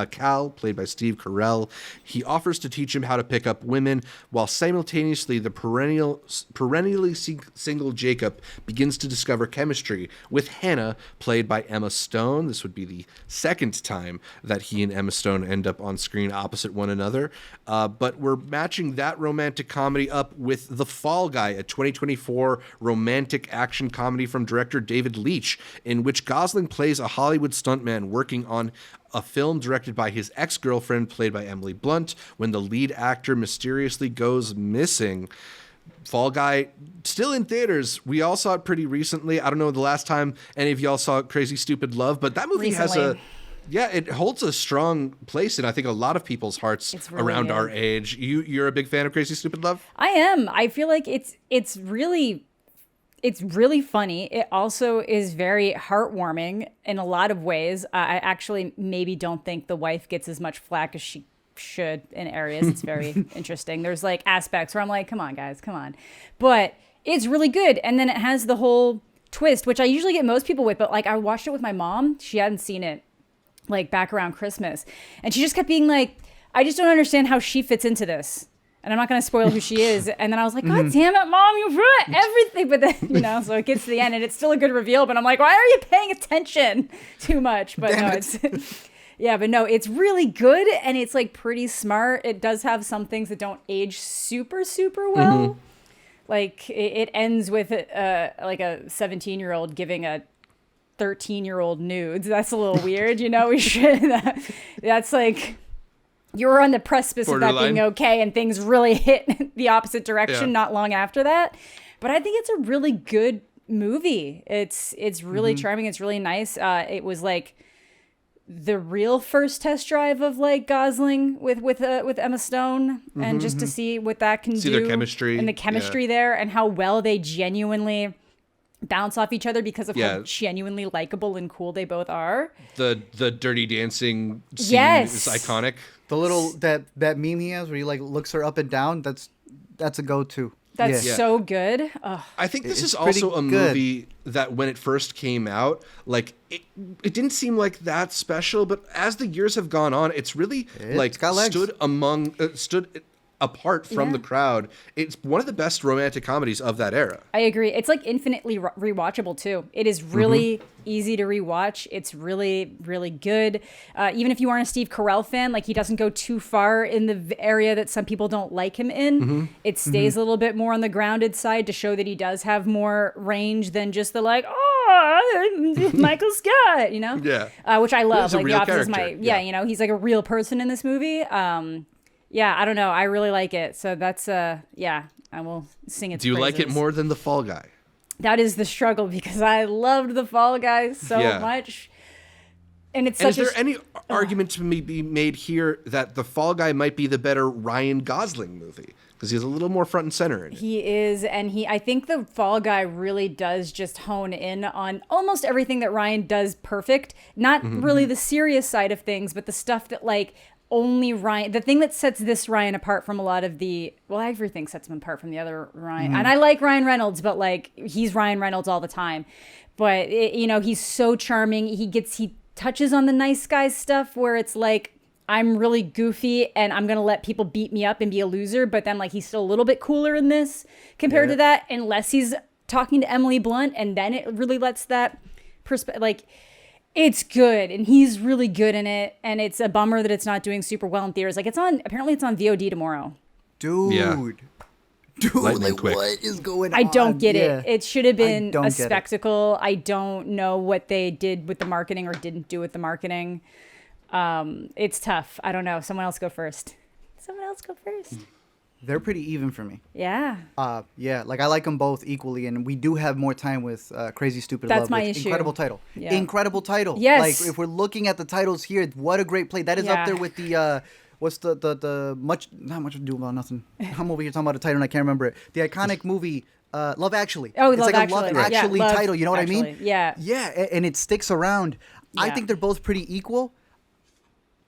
Cal, played by Steve Carell. He offers to teach him how to pick up women, while simultaneously the perennially single Jacob begins to discover chemistry with Hannah, played by Emma Stone. This would be the second time that he and Emma Stone end up on screen opposite one another. But we're matching that romantic comedy up with The Fall Guy, a 2024 romantic action comedy from director David Leitch, in which Gosling plays a Hollywood stuntman working on a film directed by his ex-girlfriend, played by Emily Blunt, when the lead actor mysteriously goes missing. Fall Guy, still in theaters. We all saw it pretty recently. I don't know the last time any of y'all saw Crazy Stupid Love, but that movie has it holds a strong place in, I think, a lot of people's hearts really around good. our age. You're a big fan of Crazy Stupid Love? I am. I feel like it's really funny. It also is very heartwarming in a lot of ways. I actually maybe don't think the wife gets as much flack as she should in areas. It's very interesting. There's like aspects where I'm like, come on, guys, come on. But it's really good. And then it has the whole twist, which I usually get most people with, but like I watched it with my mom. She hadn't seen it like back around Christmas. And she just kept being like, I just don't understand how she fits into this. And I'm not going to spoil who she is. And then I was like, God damn it, Mom, you ruined everything. But then, so it gets to the end and it's still a good reveal. But I'm like, why are you paying attention too much? But it's really good. And it's like pretty smart. It does have some things that don't age super, super well. Like it ends with like a 17-year-old giving a 13-year-old nudes. That's a little weird. We should, that's like, you're on the precipice of that being okay, and things really hit the opposite direction not long after that. But I think it's a really good movie. It's really charming. It's really nice. It was like the real first test drive of like Gosling with Emma Stone, and just to see what that can do, their chemistry and the chemistry there, and how well they genuinely bounce off each other because of how genuinely likable and cool they both are. The Dirty Dancing scene is iconic. The little that meme he has where he like looks her up and down, that's a go-to. That's so good. Ugh. I think this is pretty also a good. movie that when it first came out, like it didn't seem like that special, but as the years have gone on, it's really It's got legs. stood apart from the crowd. It's one of the best romantic comedies of that era. I agree. It's like infinitely rewatchable too. It is really easy to rewatch. It's really, really good. Even if you aren't a Steve Carell fan, like he doesn't go too far in the area that some people don't like him in. It stays a little bit more on the grounded side to show that he does have more range than just the like, oh, Michael Scott, you know? Yeah. Which I love. He's a Like The real Office is character. my, you know, he's like a real person in this movie. Yeah, I don't know. I really like it. So that's, yeah, I will sing its Do you like it praises. more than The Fall Guy? That is the struggle because I loved The Fall Guy so much. And it's And such is there any argument to be made here that The Fall Guy might be the better Ryan Gosling movie? Because he's a little more front and center in it. He is, and I think The Fall Guy really does just hone in on almost everything that Ryan does perfect. Not really the serious side of things, but the stuff that like only Ryan, the thing that sets this Ryan apart from a lot of the, well, everything sets him apart from the other Ryan. And I like Ryan Reynolds, but like he's Ryan Reynolds all the time. But you know, he's so charming. He touches on the nice guy stuff where it's like, I'm really goofy and I'm going to let people beat me up and be a loser. But then like he's still a little bit cooler in this compared to that, unless he's talking to Emily Blunt. And then it really lets that perspective, like, it's good, and he's really good in it, and it's a bummer that it's not doing super well in theaters. Like apparently it's on VOD tomorrow. Dude. Yeah. Dude, Lightning like quick. what is going on? I don't get Yeah. it. It should have been don't a get it. spectacle. I don't know what they did with the marketing or didn't do with the marketing. It's tough. I don't know. Someone else go first. They're pretty even for me. Yeah. Yeah, like I like them both equally, and we do have more time with Crazy Stupid That's Love. my which- issue. Incredible title. Yeah. Incredible title. Yes. Like if we're looking at the titles here, what a great play. That is Yeah. up there with the what's the not much ado about nothing. I'm over here talking about a title and I can't remember it. The iconic movie Love Actually. Oh, it's Love like Actually. a Love Yeah, Actually Love title. You know what I Actually. mean? Yeah. Yeah, and it sticks around. I Yeah. think they're both pretty equal.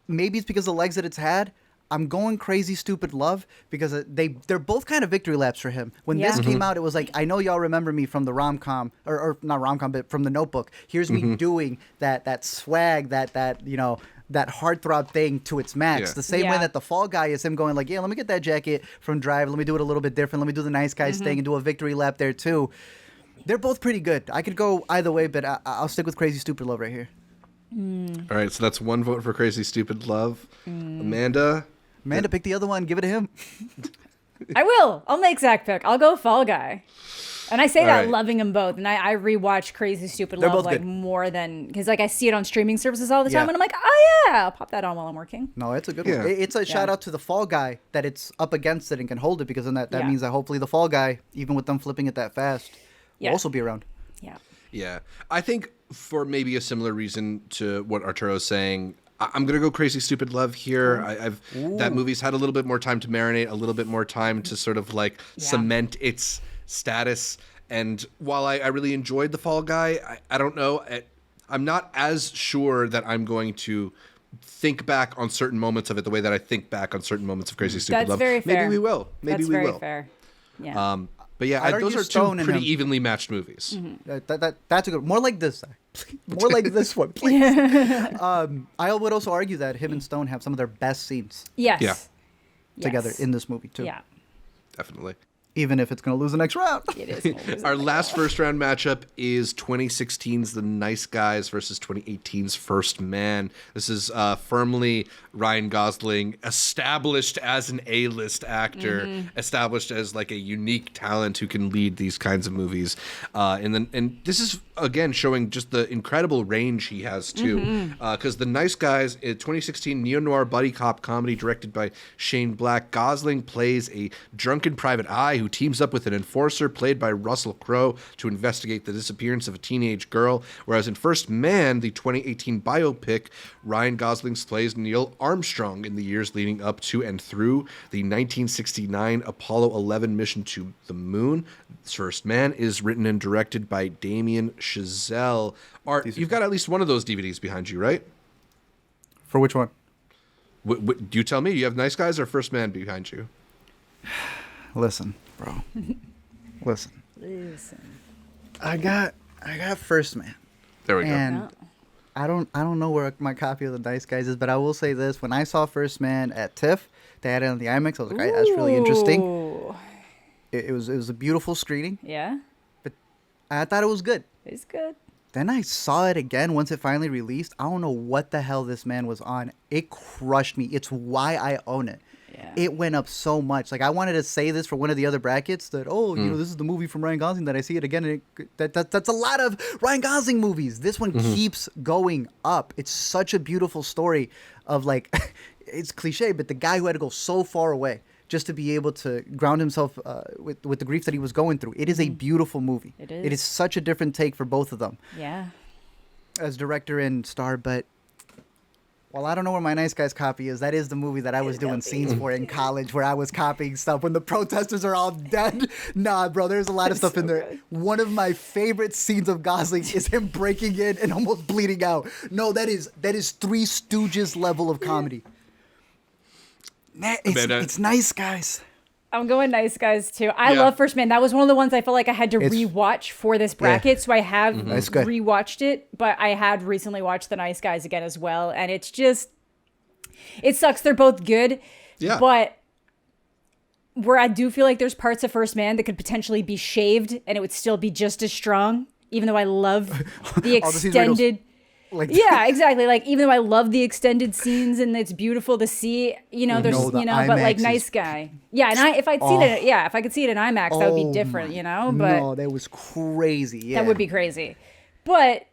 Maybe it's because of the legs that it's had. I'm going Crazy Stupid Love because they're both kind of victory laps for him. When this came out, it was like, I know y'all remember me from the rom-com, or not rom-com, but from the Notebook. Here's me doing that swag, that you know, that heartthrob thing to its max. Yeah. The same way Yeah. that The Fall Guy is him going like, yeah, let me get that jacket from Drive. Let me do it a little bit different. Let me do the nice guys thing and do a victory lap there too. They're both pretty good. I could go either way, but I'll stick with Crazy Stupid Love right here. All right, so that's one vote for Crazy Stupid Love. Amanda? Amanda, pick the other one. Give it to him. I will. I'll make Zach pick. I'll go Fall Guy. And I say All that right. loving them both. And I rewatch Crazy Stupid They're Love both like good. more than, because like I see it on streaming services all the time Yeah. and I'm like, oh yeah, I'll pop that on while I'm working. No, it's a good Yeah. one. It's a shout out to the Fall Guy that it's up against it and can hold it, because then that Yeah. means that hopefully the Fall Guy, even with them flipping it that fast, will Yeah. also be around. Yeah. Yeah. I think for maybe a similar reason to what Arturo's saying, I'm going to go Crazy Stupid Love here. That movie's had a little bit more time to marinate, a little bit more time to sort of like cement its status. And while I really enjoyed The Fall Guy, I don't know. I'm not as sure that I'm going to think back on certain moments of it the way that I think back on certain moments of Crazy Stupid That's Love. very fair. Maybe we will. Maybe That's we very will. fair. Yeah. But yeah, I'd those argue are Stone two and pretty him. evenly matched movies. That's a good. More like this. More like this one, please. I would also argue that him and Stone have some of their best scenes Yes. Yeah. together Yes. in this movie too. Yeah. Definitely. Even if it's going to lose the next round. It is. always Our like last first round matchup is 2016's The Nice Guys versus 2018's First Man. This is firmly Ryan Gosling, established as an A-list actor, established as like a unique talent who can lead these kinds of movies. And this is again showing just the incredible range he has too. Because The Nice Guys, a 2016 neo-noir buddy cop comedy directed by Shane Black, Gosling plays a drunken private eye who teams up with an enforcer played by Russell Crowe to investigate the disappearance of a teenage girl. Whereas in First Man, the 2018 biopic, Ryan Gosling plays Neil Armstrong in the years leading up to and through the 1969 Apollo 11 mission to the moon. First Man is written and directed by Damien Chazelle. Art, you've got at least one of those DVDs behind you, right? For which one? Do you tell me? You have Nice Guys or First Man behind you? Listen, bro. Listen. I got First Man. There we go. And I don't know where my copy of The Nice Guys is, but I will say this: when I saw First Man at TIFF, they had it on the IMAX. I was like, that's really interesting. Ooh. It was a beautiful screening. Yeah. But I thought it was good. It's good. Then I saw it again once it finally released. I don't know what the hell this man was on. It crushed me. It's why I own it. Yeah. It went up so much. Like, I wanted to say this for one of the other brackets that, this is the movie from Ryan Gosling that I see it again. And that's a lot of Ryan Gosling movies. This one keeps going up. It's such a beautiful story of, like, it's cliche, but the guy who had to go so far away just to be able to ground himself with the grief that he was going through. It is a beautiful movie. It is. It is such a different take for both of them. Yeah. As director and star, but while I don't know where my Nice Guys copy is, that is the movie that I was doing scenes for in college, where I was copying stuff when the protesters are all dead. Nah, bro, there's a lot of stuff in there. Good. One of my favorite scenes of Gosling is him breaking in and almost bleeding out. No, that is Three Stooges level of comedy. Man, it's Nice Guys. I'm going Nice Guys too. I love First Man. That was one of the ones I felt like I had to rewatch for this bracket. So I have rewatched it, but I had recently watched The Nice Guys again as well. And it's just, it sucks. They're both good. Yeah. But where I do feel like there's parts of First Man that could potentially be shaved and it would still be just as strong, even though I love the extended. Yeah, exactly. Like, even though I love the extended scenes and it's beautiful to see, there's, but like Nice Guy. Yeah, and if I'd seen it, if I could see it in IMAX, that would be different, But no, that was crazy. Yeah, that would be crazy. But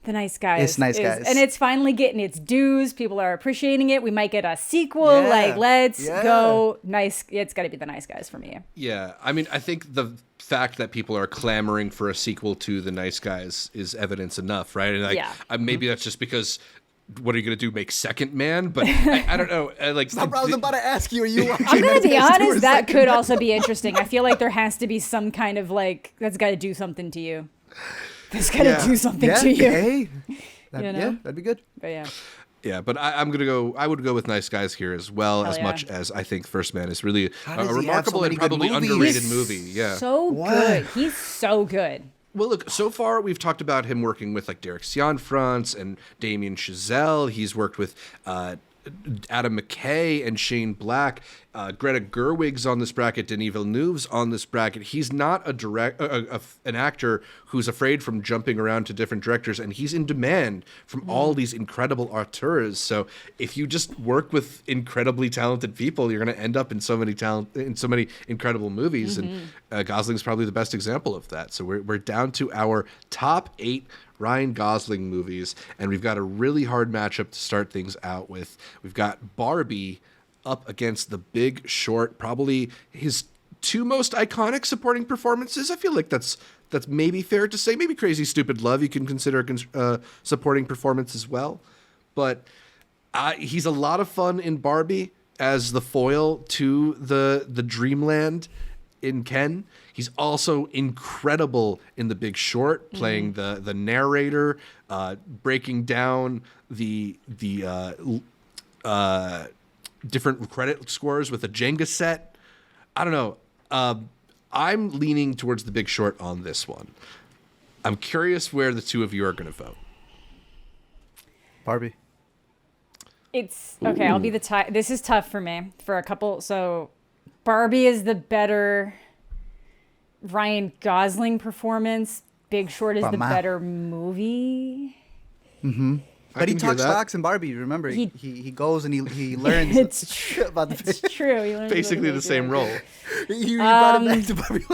The Nice Guys, it's Nice Guys, and it's finally getting its dues. People are appreciating it. We might get a sequel. Like, let's go. Nice. It's got to be The Nice Guys for me. Yeah, I mean, I think the fact that people are clamoring for a sequel to The Nice Guys is evidence enough, right? And maybe that's just because, what are you going to do, make Second Man? But I don't know. I was about to ask you, are you watching? I'm going to be honest, that could also be interesting. I feel like there has to be some kind of, like, that's got to do something to you. That's got to do something to you. Hey. That'd be good. But yeah. Yeah, but I would go with Nice Guys here as well, as much as I think First Man is really a remarkable and probably underrated movie. Yeah. So good. He's so good. Well, look, so far we've talked about him working with like Derek Cianfrance and Damien Chazelle. He's worked with Adam McKay and Shane Black. Greta Gerwig's on this bracket. Denis Villeneuve's on this bracket. He's not an actor who's afraid from jumping around to different directors, and he's in demand from all these incredible auteurs. So if you just work with incredibly talented people, you're going to end up in so many incredible movies. And Gosling's probably the best example of that. So we're down to our top 8 Ryan Gosling movies, and we've got a really hard matchup to start things out with. We've got Barbie up against The Big Short, probably his 2 most iconic supporting performances. I feel like that's maybe fair to say. Maybe Crazy Stupid Love you can consider a supporting performance as well. But he's a lot of fun in Barbie as the foil to the Dreamland in Ken. He's also incredible in The Big Short, playing the narrator, breaking down the different credit scores with a Jenga set. I don't know. I'm leaning towards The Big Short on this one. I'm curious where the two of you are going to vote. Barbie. It's okay. I'll be the tie. This is tough for me for a couple. So Barbie is the better Ryan Gosling performance. Big Short is the better movie. Mm-hmm. But he talks stocks in Barbie. Remember, he goes and he learns. It's true. About the it's true. He learns basically the same role. You brought him back to Barbie.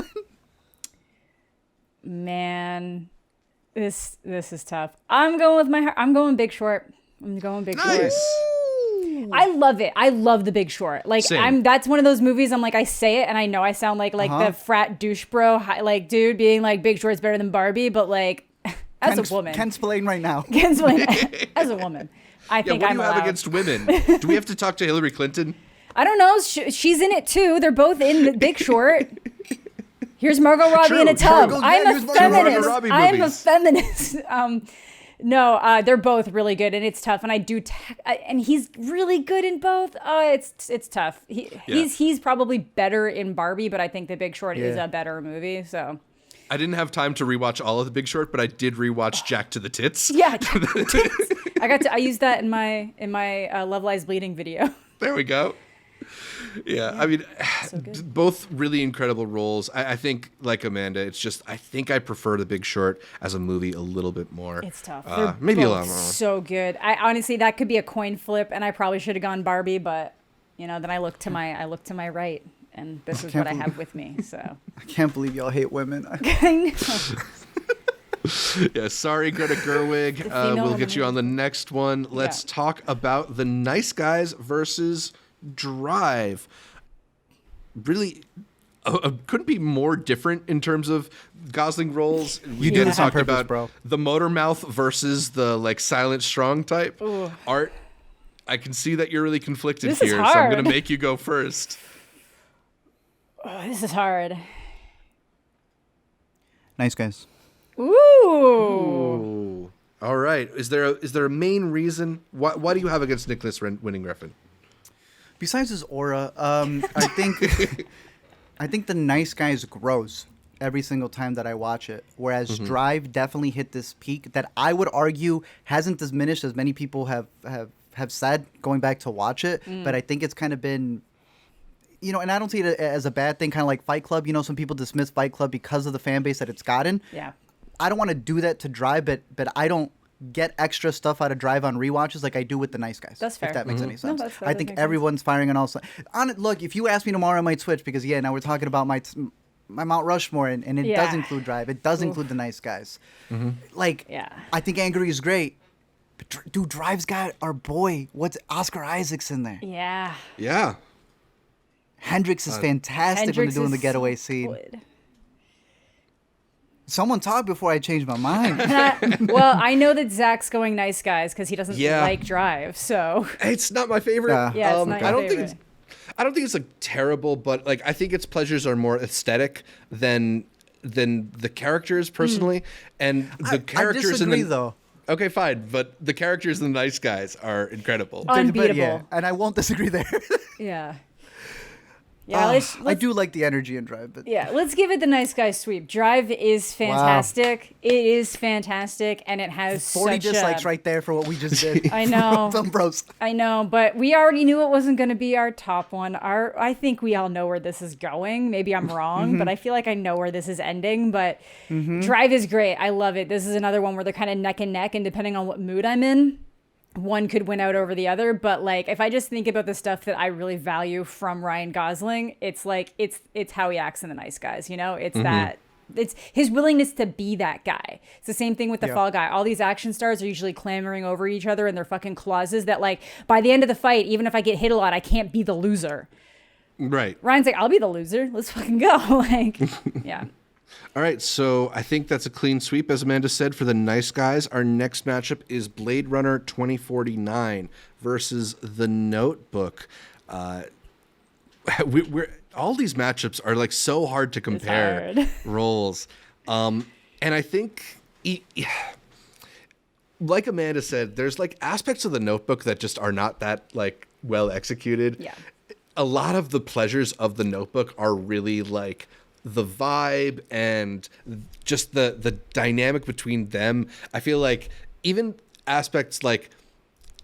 Man, this is tough. I'm going Big Short. I'm going Big Short. I love it. I love The Big Short. Like Same. That's one of those movies. I'm like, I say it and I know I sound like the frat douche bro, like dude being like Big Short's better than Barbie, but like. As a woman. Ken's playing right now. Ken's playing as a woman. I think what I'm do you allowed. have against women? Do we have to talk to Hillary Clinton? I don't know. She's in it too. They're both in The Big Short. Here's Margot Robbie in a tub. I'm a feminist. I'm a feminist. No, they're both really good, and it's tough. And I do, and he's really good in both. It's tough. He's probably better in Barbie, but I think The Big Short is a better movie. So. I didn't have time to rewatch all of The Big Short, but I did rewatch Jack to the Tits. Yeah, tits. I used that in my Love Lies Bleeding video. There we go. Yeah, I mean, both really incredible roles. I think, like Amanda, it's just I think I prefer The Big Short as a movie a little bit more. It's tough. Maybe a lot more. So good. I honestly, that could be a coin flip, and I probably should have gone Barbie, but then I look to my right, and this is what I have with me. So I can't believe y'all hate women. I know. Yeah, sorry, Greta Gerwig. We'll get you on the next one. Let's talk about The Nice Guys versus Drive. Really couldn't be more different in terms of Gosling roles. We did talk about the motormouth versus the like silent strong type. Ooh. Art, I can see that you're really conflicted This is here, so hard. I'm going to make you go first. Oh, this is hard. Nice Guys. Ooh. All right. Is there a main reason? Why do you have against Nicholas Winding Refn? Besides his aura, I think The Nice Guys grows every single time that I watch it. Whereas Drive definitely hit this peak that I would argue hasn't diminished as many people have said going back to watch it. But I think it's kind of been, and I don't see it as a bad thing, kind of like Fight Club. Some people dismiss Fight Club because of the fan base that it's gotten. Yeah. I don't want to do that to Drive, but I don't get extra stuff out of Drive on rewatches like I do with The Nice Guys. That's fair. If that makes any sense. No, that I think makes everyone's firing on all sides. Look, if you ask me tomorrow, I might switch because now we're talking about my Mount Rushmore and it does include Drive. It does include The Nice Guys. I think Angry is great. But dude, Drive's got our boy. What's Oscar Isaac's in there? Yeah. Yeah. Hendrix is fantastic when they're doing the getaway scene. Good. Someone talk before I change my mind. Well, I know that Zach's going Nice Guys because he doesn't like Drive. So it's not my favorite. Yeah, it's not your favorite. I don't think it's like terrible, but like I think its pleasures are more aesthetic than the characters personally, and the characters I disagree, in the though. Okay, fine, but the characters in The Nice Guys are incredible. Unbeatable. Yeah, and I won't disagree there. Yeah. Yeah, let's I do like the energy in Drive, but let's give it the Nice Guy sweep. Drive is fantastic. Wow. It is fantastic, and it has 40 dislikes right there for what we just did. I know. Some bros. I know, but we already knew it wasn't going to be our top one. I think we all know where this is going. Maybe I'm wrong, but I feel like I know where this is ending. But Drive is great. I love it. This is another one where they're kind of neck and neck, and depending on what mood I'm in, one could win out over the other. But like if I just think about the stuff that I really value from Ryan Gosling, it's like it's how he acts in The Nice Guys, it's that it's his willingness to be that guy. It's the same thing with the Fall Guy. All these action stars are usually clamoring over each other in their fucking clauses that like by the end of the fight, even if I get hit a lot, I can't be the loser. Right. Ryan's like, I'll be the loser, let's fucking go. Like yeah. All right, so I think that's a clean sweep, as Amanda said, for The Nice Guys. Our next matchup is Blade Runner 2049 versus The Notebook. We're all these matchups are like so hard to compare roles, and I think, like Amanda said, there's like aspects of The Notebook that just are not that like well executed. Yeah, a lot of the pleasures of The Notebook are really like the vibe and just the dynamic between them. I feel like even aspects like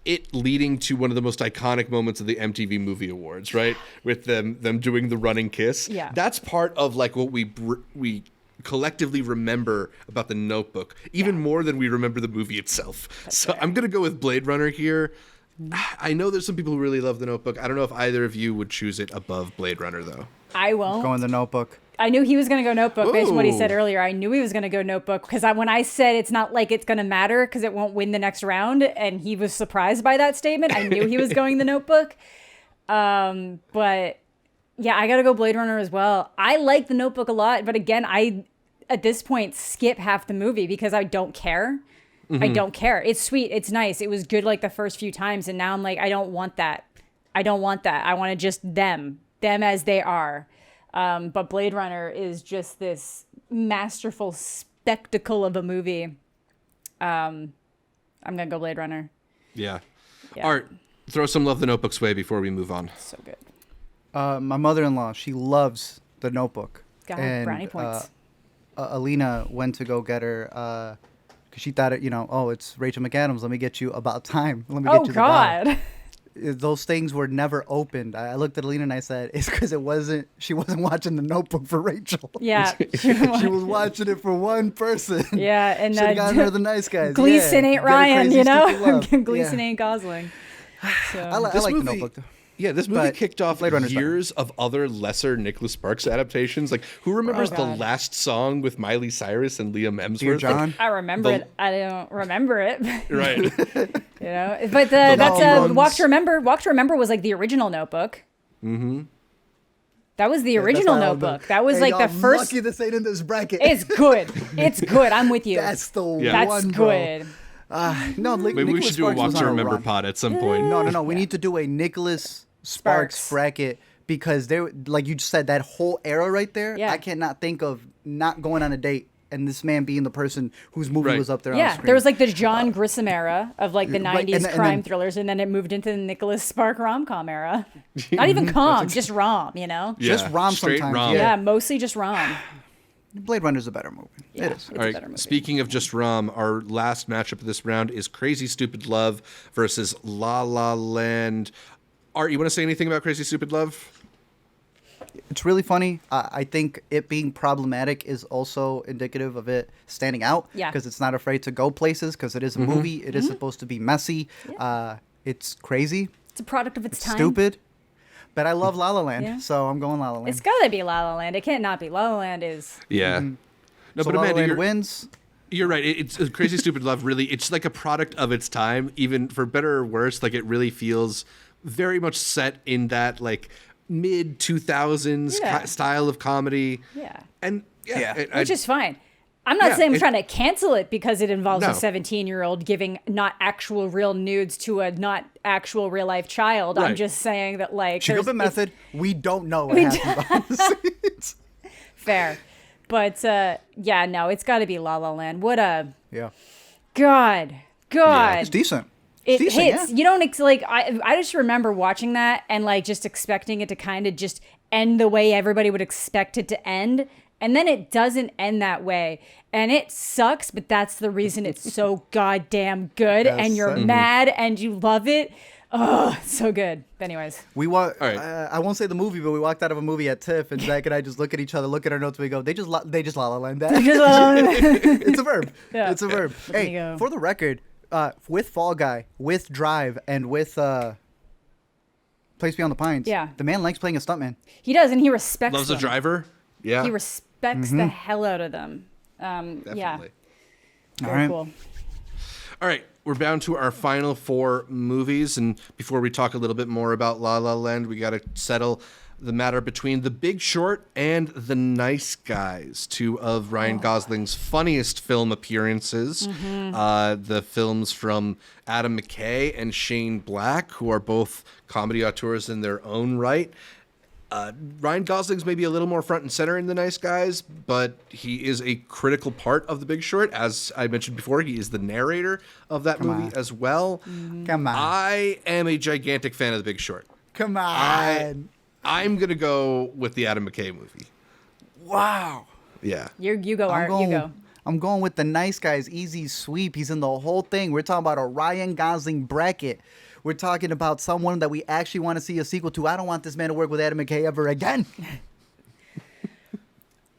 it leading to one of the most iconic moments of the MTV Movie Awards, right? With them doing the running kiss. Yeah. That's part of like what we collectively remember about The Notebook, even more than we remember the movie itself. That's so fair. I'm going to go with Blade Runner here. I know there's some people who really love The Notebook. I don't know if either of you would choose it above Blade Runner, though. I won't. Going The Notebook. I knew he was going to go Notebook based on what he said Ooh. earlier. I knew he was going to go Notebook because when I said it's not like it's going to matter because it won't win the next round, and he was surprised by that statement. I knew he was going the Notebook. But yeah, I got to go Blade Runner as well. I like the Notebook a lot, but again, I at this point skip half the movie because I don't care. I don't care. It's sweet. It's nice. It was good like the first few times, and now I'm like, I don't want that. I don't want that. I want to just them as they are. But Blade Runner is just this masterful spectacle of a movie. I'm going to go Blade Runner. Yeah. Art, throw some Love the Notebook's way before we move on. So good. My mother-in-law, she loves The Notebook. Got her brownie points. Alina went to go get her, because she thought, it's Rachel McAdams. Let me get you About Time. Let me get you the bottle. God. Those things were never opened. I looked at Alina and I said, it's because she wasn't watching The Notebook for Rachel. Yeah. She was watching it for one person. Yeah, and should have gotten her the nice guys. Gleason ain't Ryan, Crazy Stupid Love. Gleason Yeah. ain't Gosling. So. I like The Notebook though. Yeah, this movie But kicked off Blade Runner's years of other lesser Nicholas Sparks adaptations. Like, who remembers the God. last song with Miley Cyrus and Liam Hemsworth? Dear John. I remember it. I don't remember it. Right. But that's long Walk runs. to Remember. Walk to Remember was like the original Notebook. Mm-hmm. That was the original Notebook. That was like the first. Lucky this ain't in this bracket. It's good. It's good. I'm with you. That's the Yeah. That's one, bro. good. No, Maybe we should do a Walk to Remember pod at some point. No. We need to do a Nicholas Sparks bracket because like you just said, that whole era right there. Yeah. I cannot think of not going on a date and this man being the person whose movie Right. was up there on Yeah, screen. there was like the John Grissom era of like the Right, 90s and crime then- thrillers, and then it moved into the Nicholas Spark rom-com era. Not even com, just rom, Yeah, Just rom straight sometimes, rom. Yeah, mostly just rom. Blade Runner's a better movie. Yeah, It is. it's All a right. better movie. Speaking of just rom, our last matchup of this round is Crazy Stupid Love versus La La Land. Art, you want to say anything about Crazy Stupid Love? It's really funny. I think it being problematic is also indicative of it standing out. Yeah. Because it's not afraid to go places. Because it is a movie. It is supposed to be messy. It's crazy. It's a product of its time. Stupid. But I love La La Land, Yeah. so I'm going La La Land. It's gotta be La La Land. It can't not be. La La Land is. Yeah. No, so but La La Amanda, Land you're, wins. you're right. It's Crazy Stupid Love. Really, it's like a product of its time, even for better or worse. Like, it really feels very much set in that like mid 2000s Yeah. style of comedy. Yeah. And Yeah. Which is fine. I'm not Yeah, saying I'm it- trying to cancel it because it involves No. a 17-year-old giving not actual real nudes to a not actual real life child. I'm Right. just saying that like She there's- the it's method. We don't know what happened behind the scenes. fair. But yeah, no, it's got to be La La Land. What a Yeah. God. It's decent. It It's decent, hits. yeah. You don't like. I just remember watching that and like just expecting it to kind of just end the way everybody would expect it to end, and then it doesn't end that way, and it sucks. But that's the reason it's so goddamn good, Yes. and you're mad and you love it. Oh, it's so good. But anyways, We walk. All right. I won't say the movie, but we walked out of a movie at TIFF, and Zach and I just look at each other, look at our notes, and we go, "They just La La Land that." It's a verb. Yeah. It's a verb. There you Hey, go. for the record, with Fall Guy, with Drive, and with Place Beyond the Pines, Yeah. the man likes playing a stuntman. he does, and he respects. Loves a them. driver. Yeah. He respects the hell out of them. Yeah, Definitely. very All right. cool. All right, we're bound to our final four movies, and before we talk a little bit more about La La Land, we got to settle the matter between The Big Short and The Nice Guys, two of Ryan Gosling's funniest film appearances. The films from Adam McKay and Shane Black, who are both comedy auteurs in their own right. Ryan Gosling's maybe a little more front and center in The Nice Guys, but he is a critical part of The Big Short. As I mentioned before, he is the narrator of that movie as well. Come on. I am a gigantic fan of The Big Short. Come on. I'm going to go with the Adam McKay movie. Wow. Yeah. You go, Art. You go. I'm going with The Nice Guys. Easy sweep. He's in the whole thing. We're talking about a Ryan Gosling bracket. We're talking about someone that we actually want to see a sequel to. I don't want this man to work with Adam McKay ever again.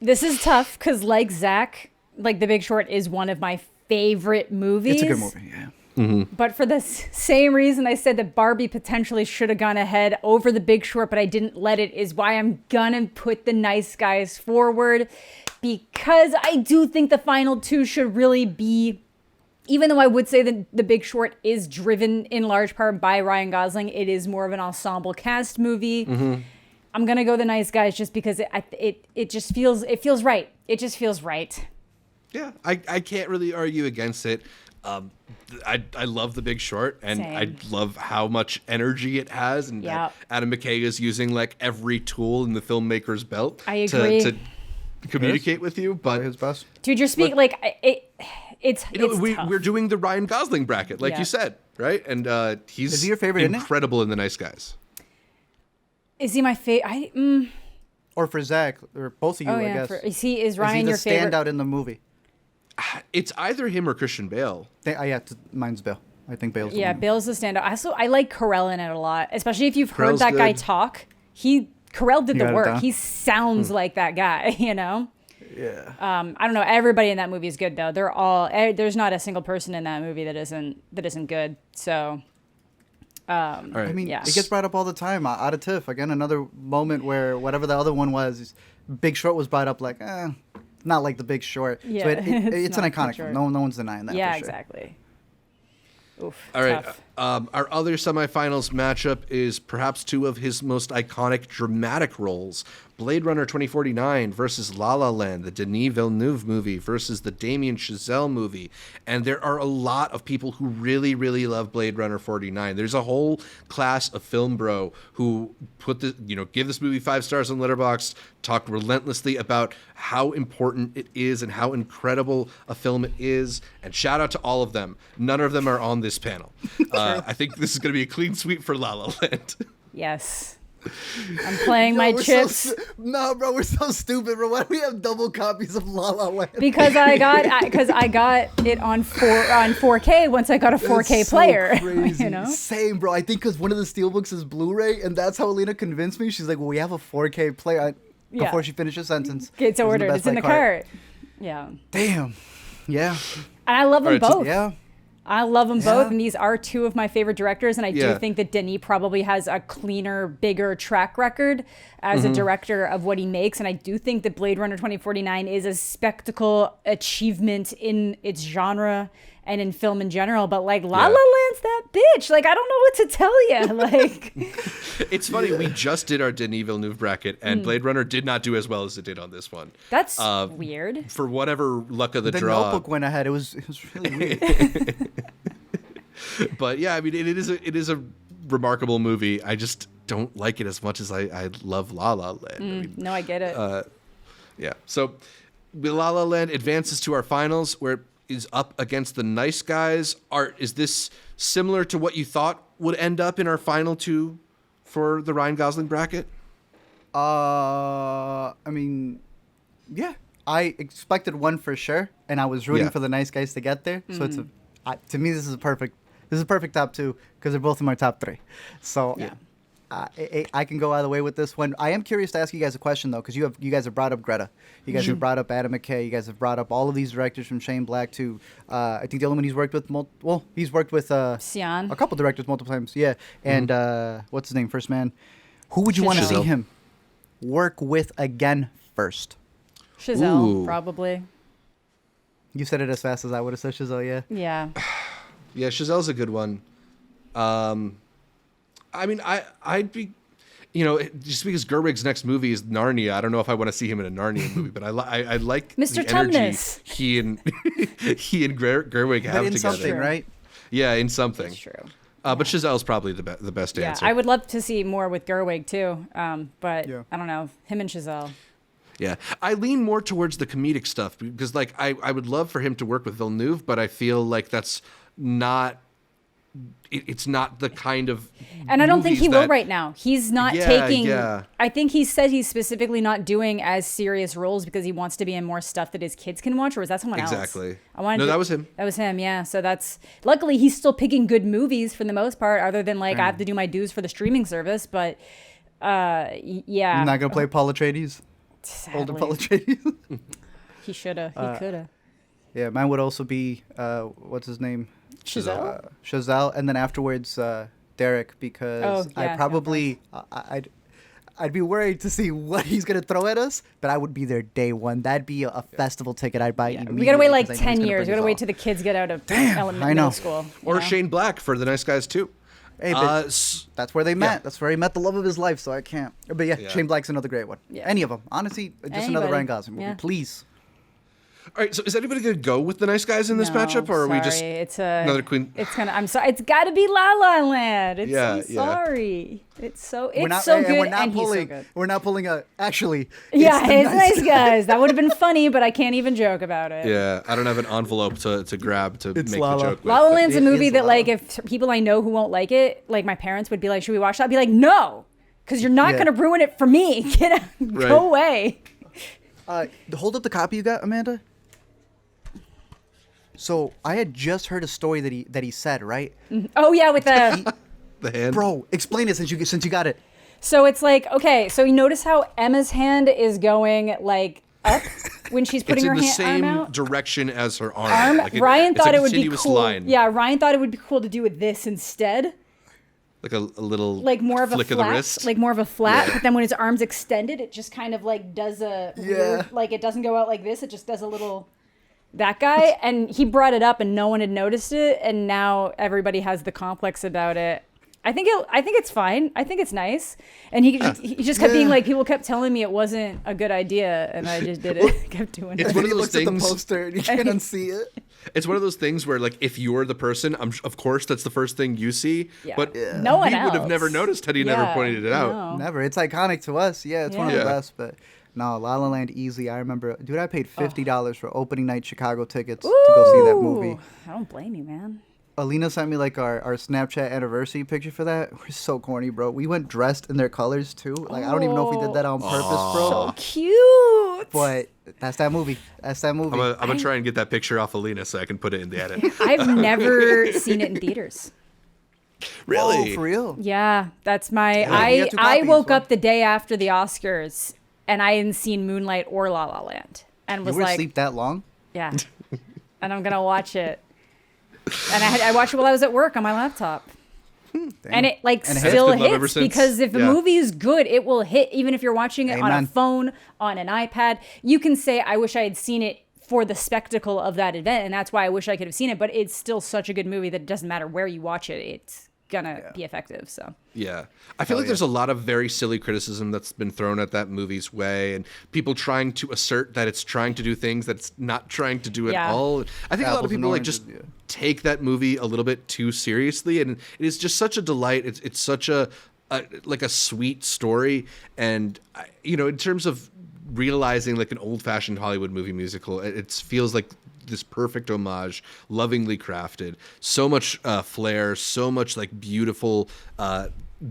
This is tough because, like Zach, like The Big Short is one of my favorite movies. It's a good movie, yeah. But for the same reason I said that Barbie potentially should have gone ahead over The Big Short, but I didn't let it, is why I'm gonna put The Nice Guys forward, because I do think the final two should really be, even though I would say that The Big Short is driven in large part by Ryan Gosling, it is more of an ensemble cast movie. I'm gonna go The Nice Guys just because it just feels right. It just feels right. Yeah, I can't really argue against it. I love The Big Short, and Same. I love how much energy it has, and that Adam McKay is using like every tool in the filmmaker's belt I agree. to communicate with you. But His best. Dude, you're speaking like it's tough. we're doing the Ryan Gosling bracket, like Yeah. you said, right? And he's Is he your favorite, isn't he? incredible in The Nice Guys. Is he my favorite? Or for Zach, or both of you, Oh I yeah. guess. Is Ryan the your favorite? standout in the movie? It's either him or Christian Bale. Mine's Bale. I think Bale's the Yeah, one. Bale's the standout. I like Carell in it a lot, especially if you've heard Carell's that guy good. talk. Carell did He the got it work. down. He sounds like that guy, you know. Yeah. I don't know. Everybody in that movie is good though. They're all. There's not a single person in that movie that isn't good. So. All right. I mean, Yeah. it gets brought up all the time. Out of TIFF, again, another moment where whatever the other one was, Big Short was brought up like, not like the Big Short. Yeah, So it's it's an not Big iconic Short. film. No one's denying that. Yeah, for sure. exactly. Oof. All right. Tough. Our other semifinals matchup is perhaps two of his most iconic dramatic roles. Blade Runner 2049 versus La La Land, the Denis Villeneuve movie versus the Damien Chazelle movie. And there are a lot of people who really, really love Blade Runner 49. There's a whole class of film bro who give this movie 5 stars on Letterboxd, talk relentlessly about how important it is and how incredible a film it is. And shout out to all of them. None of them are on this panel. I think this is going to be a clean sweep for La La Land. Yes. I'm playing my we're chips No, bro, we're so stupid, bro. Why do we have double copies of La La Land? because I got it on 4K once I got a 4K It's so player. crazy. You know? Same, bro. I think because one of the steelbooks is Blu-ray, and that's how Alina convinced me. She's like, "Well, we have a 4K player." Yeah. Before she finished her sentence, It's it was ordered. Best It's in Buy the cart. Yeah. Damn. Yeah. And I love them All right, so- both. Yeah. I love them both, Yeah. and these are two of my favorite directors. And I do Yeah. think that Denis probably has a cleaner, bigger track record as a director of what he makes. And I do think that Blade Runner 2049 is a spectacle achievement in its genre and in film in general. But like La La Land's that bitch. Like I don't know what to tell you. Like It's funny, we just did our Denis Villeneuve bracket, and Blade Runner did not do as well as it did on this one. that's weird. For whatever luck of the The draw. Notebook went ahead. It was really weird. But yeah, I mean, it is a remarkable movie. I just don't like it as much as I love La La Land. I mean, No, I get it. yeah. So La La Land advances to our finals, where it is up against The Nice Guys. Art, is this similar to what you thought would end up in our final two for the Ryan Gosling bracket? I mean, yeah. I expected one for sure, and I was rooting Yeah. for The Nice Guys to get there. So to me, this is a perfect top two because they're both in my top three. So Yeah. I can go either way with this one. I am curious to ask you guys a question though, because you guys have brought up Greta, you guys have brought up Adam McKay, you guys have brought up all of these directors from Shane Black to I think the only one he's worked with he's worked with Sion. a couple directors multiple times, yeah. And what's his name, First Man? Who would you want to see Chazelle. him work with again first? Chazelle, Ooh. probably. You said it as fast as I would have said Chazelle, yeah. Yeah. Yeah, Chazelle's a good one. I mean, I'd be, just because Gerwig's next movie is Narnia, I don't know if I want to see him in a Narnia movie, but I like Mr. the energy Tumnus. he and Gerwig have But in together. something, right? Yeah, in something. That's true. But Chazelle's probably the best Yeah, answer. I would love to see more with Gerwig too. But Yeah. I don't know, him and Chazelle. Yeah, I lean more towards the comedic stuff because, like, I would love for him to work with Villeneuve, but I feel like that's not. It's not the kind of. And I don't think he movies will that- right now. He's not Yeah, taking. yeah. I think he said he's specifically not doing as serious roles because he wants to be in more stuff that his kids can watch. Or was that someone else? Exactly. No, that was him. That was him. Yeah. So that's luckily he's still picking good movies for the most part, other than like I have to do my dues for the streaming service. But yeah, You're not gonna play Paul Atreides, older sadly. Paul Atreides. He shoulda. He coulda. Yeah, mine would also be what's his name? Chazelle. Chazelle, and then afterwards Derek, because Oh, yeah, I probably I'd be worried to see what he's gonna throw at us, but I would be there day one. That'd be a festival ticket I'd buy. Yeah. Immediately We gotta wait like because I know he's 10 gonna years. bring We gotta us wait all. till the kids get out of I middle know. school. Or you know? Shane Black for The Nice Guys too. Hey, but S- that's where they met. yeah. That's where he met the love of his life. So I can't. But yeah, Yeah. Shane Black's another great one. Yeah. Any of them, honestly, just another Anybody. Ryan Gosling movie, Yeah. please. All right, so is anybody going to go with The Nice Guys in this No, matchup, or are we just sorry. It's another queen? It's kind of. I'm sorry. It's got to be La La Land. I'm Yeah. sorry. It's so. It's We're not, so and good, we're not and he's so pulling. good. We're not pulling a. Actually, Yeah, the it's nice guys. That would have been funny, but I can't even joke about it. Yeah, I don't have an envelope to grab to It's make La the La. joke with. La La but- Land's a It movie is that, La like, La. if people I know who won't like it, like my parents would be like, "Should we watch that?" I'd be like, "No," because you're not Yeah. going to ruin it for me. Get out, Right. go away. Hold up the copy you got, Amanda. So I had just heard a story that he said, right? Oh yeah, with the. The hand. Bro, explain it since you got it. So it's like, okay, so you notice how Emma's hand is going like up when she's It's putting in her the arm same out. direction as her arm. Like Ryan it's thought a it would be continuous cool. line. Yeah, Ryan thought it would be cool to do with this instead. Like a little Like more of a flick flat, of the wrist. like more of a flat. Yeah. But then when his arm's extended, it just kind of like does a weird, like it doesn't go out like this. It just does a little. That guy, and he brought it up, and no one had noticed it, and now everybody has the complex about it. I think it's fine. I think it's nice, and he just kept being like, people kept telling me it wasn't a good idea, and I just did it. Kept doing It's it. one of He those looks at the things. poster and you can't unsee it. It's one of those things where, like, if you're the person, of course, that's the first thing you see. Yeah. But No one we would have else. never noticed had he Yeah, never pointed it out. no. Never. It's iconic to us. Yeah, it's one of the Yeah. best. But no, La La Land easy. I remember, dude, I paid $50 for opening night Chicago tickets to go see that movie. Ooh, I don't blame you, man. Alina sent me like our Snapchat anniversary picture for that. We're so corny, bro. We went dressed in their colors too. Like I don't even know if we did that on purpose, bro. So cute. But that's that movie. That's that movie. I'm gonna try and get that picture off Alina so I can put it in the edit. I've never seen it in theaters. Really? Oh, for real? Yeah, that's my. you I got two I copies, woke what? up the day after the Oscars, and I hadn't seen Moonlight or La La Land, and You was were like, asleep that long? yeah, and I'm gonna watch it. And I watched it while I was at work on my laptop. And it like And it hits. still Good love ever hits since. because if a Yeah. movie is good, it will hit even if you're watching it on a Amen. phone, on an iPad. You can say, I wish I had seen it for the spectacle of that event, and that's why I wish I could have seen it. But it's still such a good movie that it doesn't matter where you watch it, it's gonna be effective. So Yeah. I feel like there's a lot of very silly criticism that's been thrown at that movie's way, and people trying to assert that it's trying to do things that it's not trying to do at Yeah. all. I think a lot Apples of and people like oranges, just yeah. take that movie a little bit too seriously, and it is just such a delight. It's such a like a sweet story, and in terms of realizing like an old-fashioned Hollywood movie musical, it feels like this perfect homage, lovingly crafted, so much flair, so much like beautiful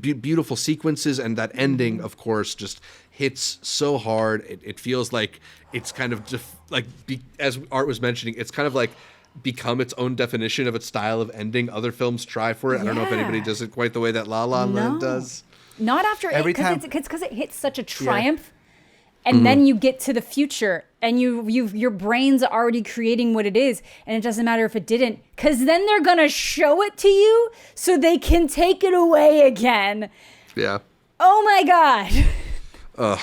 beautiful sequences, and that ending of course just hits so hard. It feels like it's kind of as Art was mentioning, it's kind of like become its own definition of its style of ending. Other films try for it. I don't know if anybody Yeah. does it quite the way that La La Land does. not after Every time- because it hits such a triumph. And then you get to the future, and your brain's already creating what it is, and it doesn't matter if it didn't, because then they're gonna show it to you so they can take it away again. Yeah. Oh my god!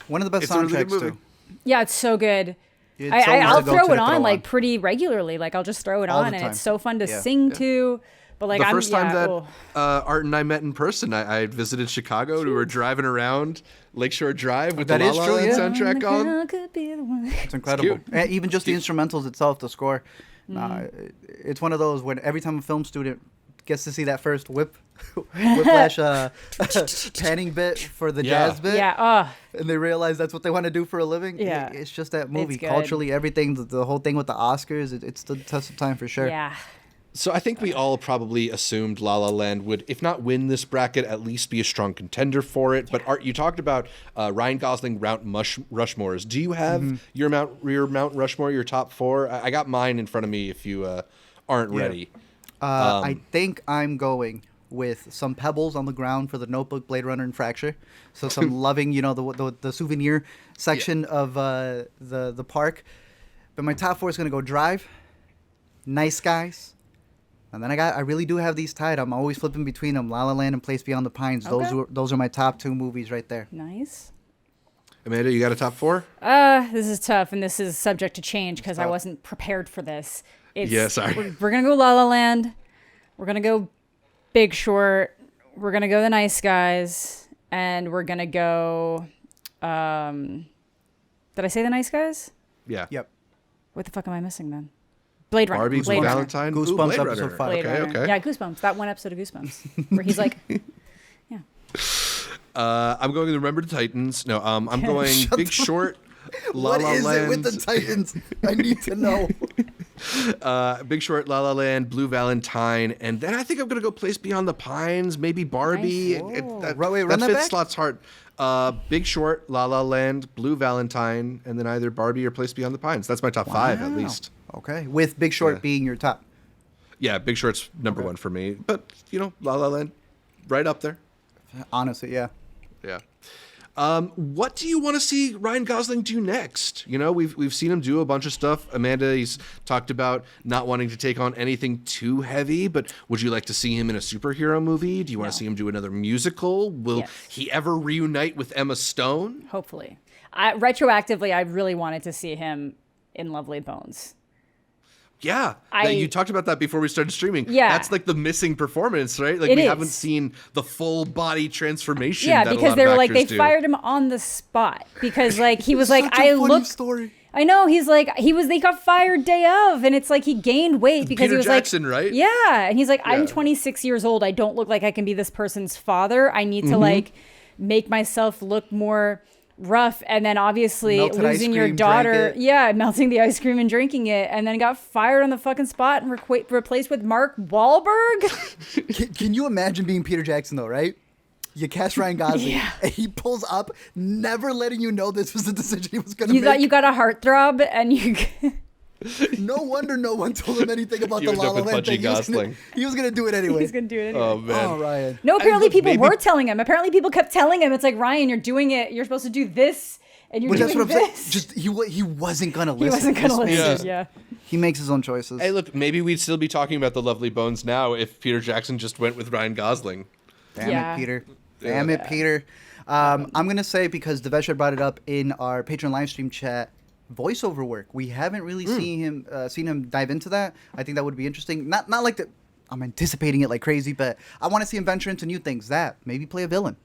One of the best It's a really good soundtracks movie. too. Yeah, it's so good. It's I'll always a throw go-to it to on throw like pretty regularly. Like I'll just throw it All on, the and time. it's so fun to Yeah. sing to. But like The I'm first time that oh. Art and I met in person, I visited Chicago. We were driving around Lakeshore Drive with That the La is La true, Land yeah. soundtrack on. Girl could be the one. It's incredible. cute. And even just the instrumentals itself, the score. It's one of those when every time a film student gets to see that first whiplash panning bit for the Yeah. jazz bit, Yeah. and they realize that's what they want to do for a living. Yeah. It's just that movie. good. Culturally, everything, the whole thing with the Oscars, it's the test of time for sure. Yeah. So I think we all probably assumed La La Land would, if not win this bracket, at least be a strong contender for it. But Art, you talked about Ryan Gosling Mount Rushmores. Do you have your Mount Rushmore, your top four? I got mine in front of me if you aren't ready. I think I'm going with some pebbles on the ground for the Notebook, Blade Runner, and Fracture. So some loving, the souvenir section of the park. But my top four is gonna go Drive, Nice Guys, and then I really do have these tied. I'm always flipping between them. La La Land and Place Beyond the Pines. Okay. Those are my top two movies right there. Nice. Amanda, you got a top four? This is tough, and this is subject to change because I wasn't prepared for this. Yeah, sorry. We're gonna go La La Land. We're gonna go Big Short. We're gonna go The Nice Guys, and we're gonna go. Did I say The Nice Guys? Yeah. Yep. What the fuck am I missing then? Blade Runner. Barbie, Blade Runner. Valentine, Goosebumps Blade Runner. episode 5. Blade Okay, Runner. okay. Yeah, Goosebumps. That one episode of Goosebumps where he's like, yeah. I'm going to Remember the Titans. No, I'm going Big Short, La What La is Land. it with the Titans? I need to know. Big Short, La La Land, Blue Valentine, and then I think I'm gonna go Place Beyond the Pines, maybe Barbie. Nice. That Run that fits back? Slot's heart. Big Short, La La Land, Blue Valentine, and then either Barbie or Place Beyond the Pines. That's my top 5 at Wow. least. Okay, with Big Short Yeah. being your top. Yeah, Big Short's number 1 for me, but La La Land, right up there. Honestly, yeah. Yeah. What do you want to see Ryan Gosling do next? We've seen him do a bunch of stuff. Amanda, he's talked about not wanting to take on anything too heavy, but would you like to see him in a superhero movie? Do you want to see him do another musical? Will he ever reunite with Emma Stone? Hopefully. Retroactively, I really wanted to see him in Lovely Bones. Yeah, you talked about that before we started streaming. Yeah. That's like the missing performance, right? Like It we is. haven't seen the full body transformation. Yeah, that because a they lot were of like, they actors do. fired him on the spot because like he was like, Such a I funny look. story. I know he's like they got fired day of, and it's like he gained weight because Peter he was Jackson, like, right? Yeah, and he's like, I'm Yeah. 26 years old. I don't look like I can be this person's father. I need to like make myself look more rough, and then obviously Melted ice losing your cream, daughter, drank melting the ice cream and drinking it, and then got fired on the fucking spot and replaced with Mark Wahlberg. Can you imagine being Peter Jackson though, right? You cast Ryan Gosling, and he pulls up, never letting you know this was the decision he was going to You make. thought you got a heartthrob, and you. No wonder no one told him anything about You the end La up La with Land Budgie thing. Gosling. He was gonna do it anyway. He's gonna do it anyway. Oh man. Oh, Ryan. No, apparently look, people maybe- were telling him. Apparently people kept telling him, it's like, Ryan, you're doing it. You're supposed to do this, and you're But that's doing what I'm saying. this. Just he wasn't gonna He listen. wasn't going to This man- listen. Yeah. He makes his own choices. Hey, look, maybe we'd still be talking about the Lovely Bones now if Peter Jackson just went with Ryan Gosling. Damn Yeah. it, Peter. Damn it, Peter. I'm gonna say, because Devesh brought it up in our Patreon live stream chat, voiceover work. We haven't really seen him dive into that. I think that would be interesting. Not like that. I'm anticipating it like crazy, but I want to see him venture into new things. Maybe play a villain,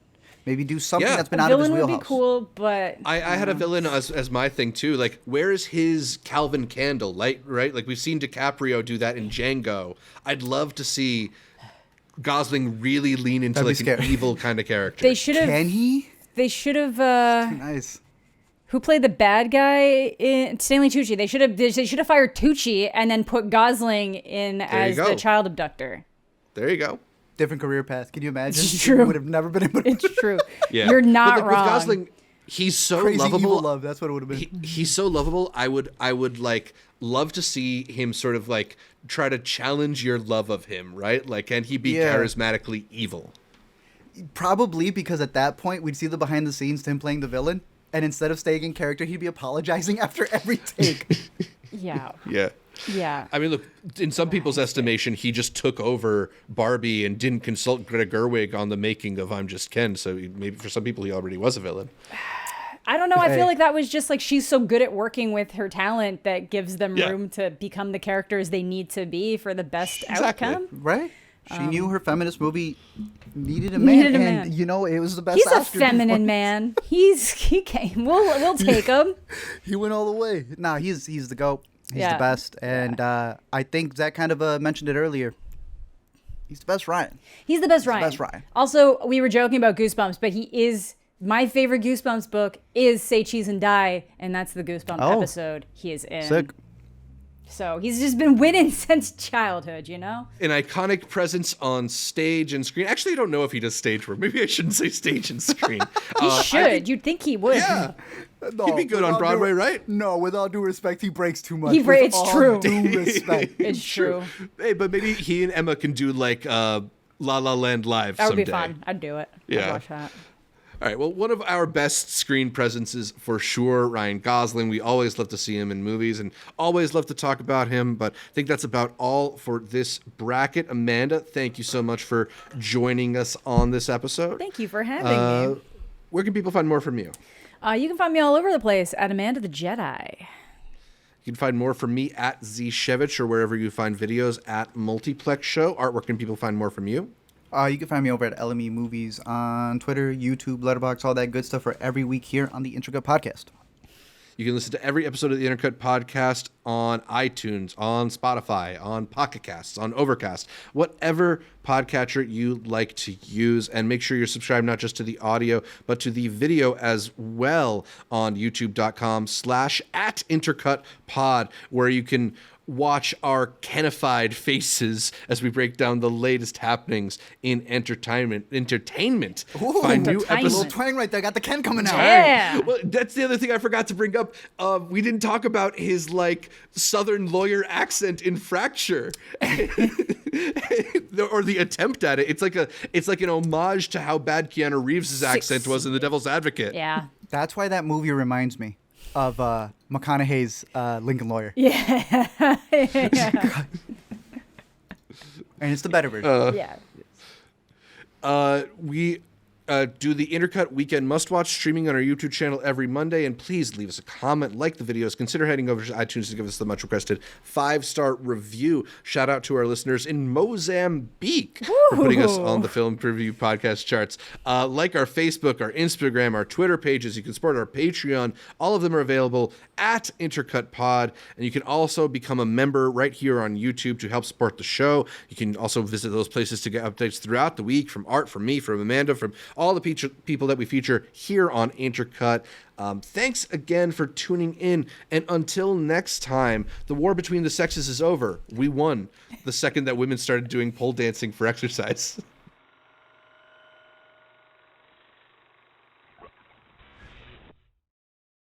maybe do something Yeah. that's been A out of his villain would wheelhouse. be cool, but I had a villain as my thing too. Like, where is his Calvin Candle? Right? Like we've seen DiCaprio do that in Django. I'd love to see Gosling really lean into That'd be like an scary. evil kind of character. they should have. Can he? They should have. Nice. Who played the bad guy in Stanley Tucci? They should have fired Tucci and then put Gosling in you as go. the child abductor. There you go. Different career path. Can you imagine? It's true. He would have never been able to. It's true. Yeah. You're But, not like, wrong. With Gosling, he's so Crazy lovable. evil love. That's what it would have been. He's so lovable. I would like love to see him sort of like try to challenge your love of him, right? Like, can he be Yeah. charismatically evil? Probably because at that point we'd see the behind the scenes to him playing the villain, and instead of staying in character, he'd be apologizing after every take. Yeah. Yeah. Yeah. I mean, look, in some people's estimation, he just took over Barbie and didn't consult Greta Gerwig on the making of I'm Just Ken. So maybe for some people, he already was a villain. I don't know. I Hey. feel like that was just like she's so good at working with her talent that gives them Yeah. room to become the characters they need to be for the best Exactly. outcome. Right? She knew her feminist movie needed a man, Needed a and man. you know it was the best. He's a Oscar feminine performance. man. He came. We'll take him. He went all the way. Nah, he's the GOAT. He's Yeah. the best, and I think Zach kind of mentioned it earlier. He's the best Ryan. He's the best Ryan. best Ryan. Also, we were joking about Goosebumps, but he is my favorite Goosebumps book is Say Cheese and Die, and that's the Goosebumps Oh. episode he is in. Sick. So he's just been winning since childhood, you know? An iconic presence on stage and screen. Actually, I don't know if he does stage work. Maybe I shouldn't say stage and screen. He should. You'd think he would. Yeah. No, He'd be good on without Broadway, due- right? No, with all due respect, he breaks too much. He With breaks- all true. Due respect. It's true. Hey, but maybe he and Emma can do like La La Land live That would someday. be fun. I'd do it. Yeah. I'd watch that. All right. Well, one of our best screen presences for sure, Ryan Gosling. We always love to see him in movies and always love to talk about him. But I think that's about all for this bracket. Amanda, thank you so much for joining us on this episode. Thank you for having me. Where can people find more from you? You can find me all over the place at Amanda the Jedi. You can find more from me at Zshevich or wherever you find videos at Multiplex Show. Art, where can people find more from you? You can find me over at LME Movies on Twitter, YouTube, Letterboxd, all that good stuff for every week here on the Intercut podcast. You can listen to every episode of the Intercut podcast on iTunes, on Spotify, on Pocket Casts, on Overcast, whatever podcatcher you like to use. And make sure you're subscribed not just to the audio, but to the video as well on youtube.com/@IntercutPod, where you can watch our Kenified faces as we break down the latest happenings in entertainment. Ooh, Find new entertainment. A little episodes. twang right there. Got the Ken coming out. Yeah. Well, that's the other thing I forgot to bring up. We didn't talk about his like Southern lawyer accent in Fracture, or the attempt at it. It's like an homage to how bad Keanu Reeves' accent was in The Devil's Advocate. Yeah. That's why that movie reminds me of McConaughey's Lincoln Lawyer. Yeah. And it's the better version. Yeah. We do the Intercut Weekend Must Watch streaming on our YouTube channel every Monday. And please leave us a comment, like the videos. Consider heading over to iTunes to give us the much requested 5-star review. Shout out to our listeners in Mozambique for putting us on the Film Preview podcast charts. Like our Facebook, our Instagram, our Twitter pages. You can support our Patreon. All of them are available at Intercut Pod. And you can also become a member right here on YouTube to help support the show. You can also visit those places to get updates throughout the week from Art, from me, from Amanda, from all the people that we feature here on Intercut. Thanks again for tuning in. And until next time, the war between the sexes is over. We won the second that women started doing pole dancing for exercise.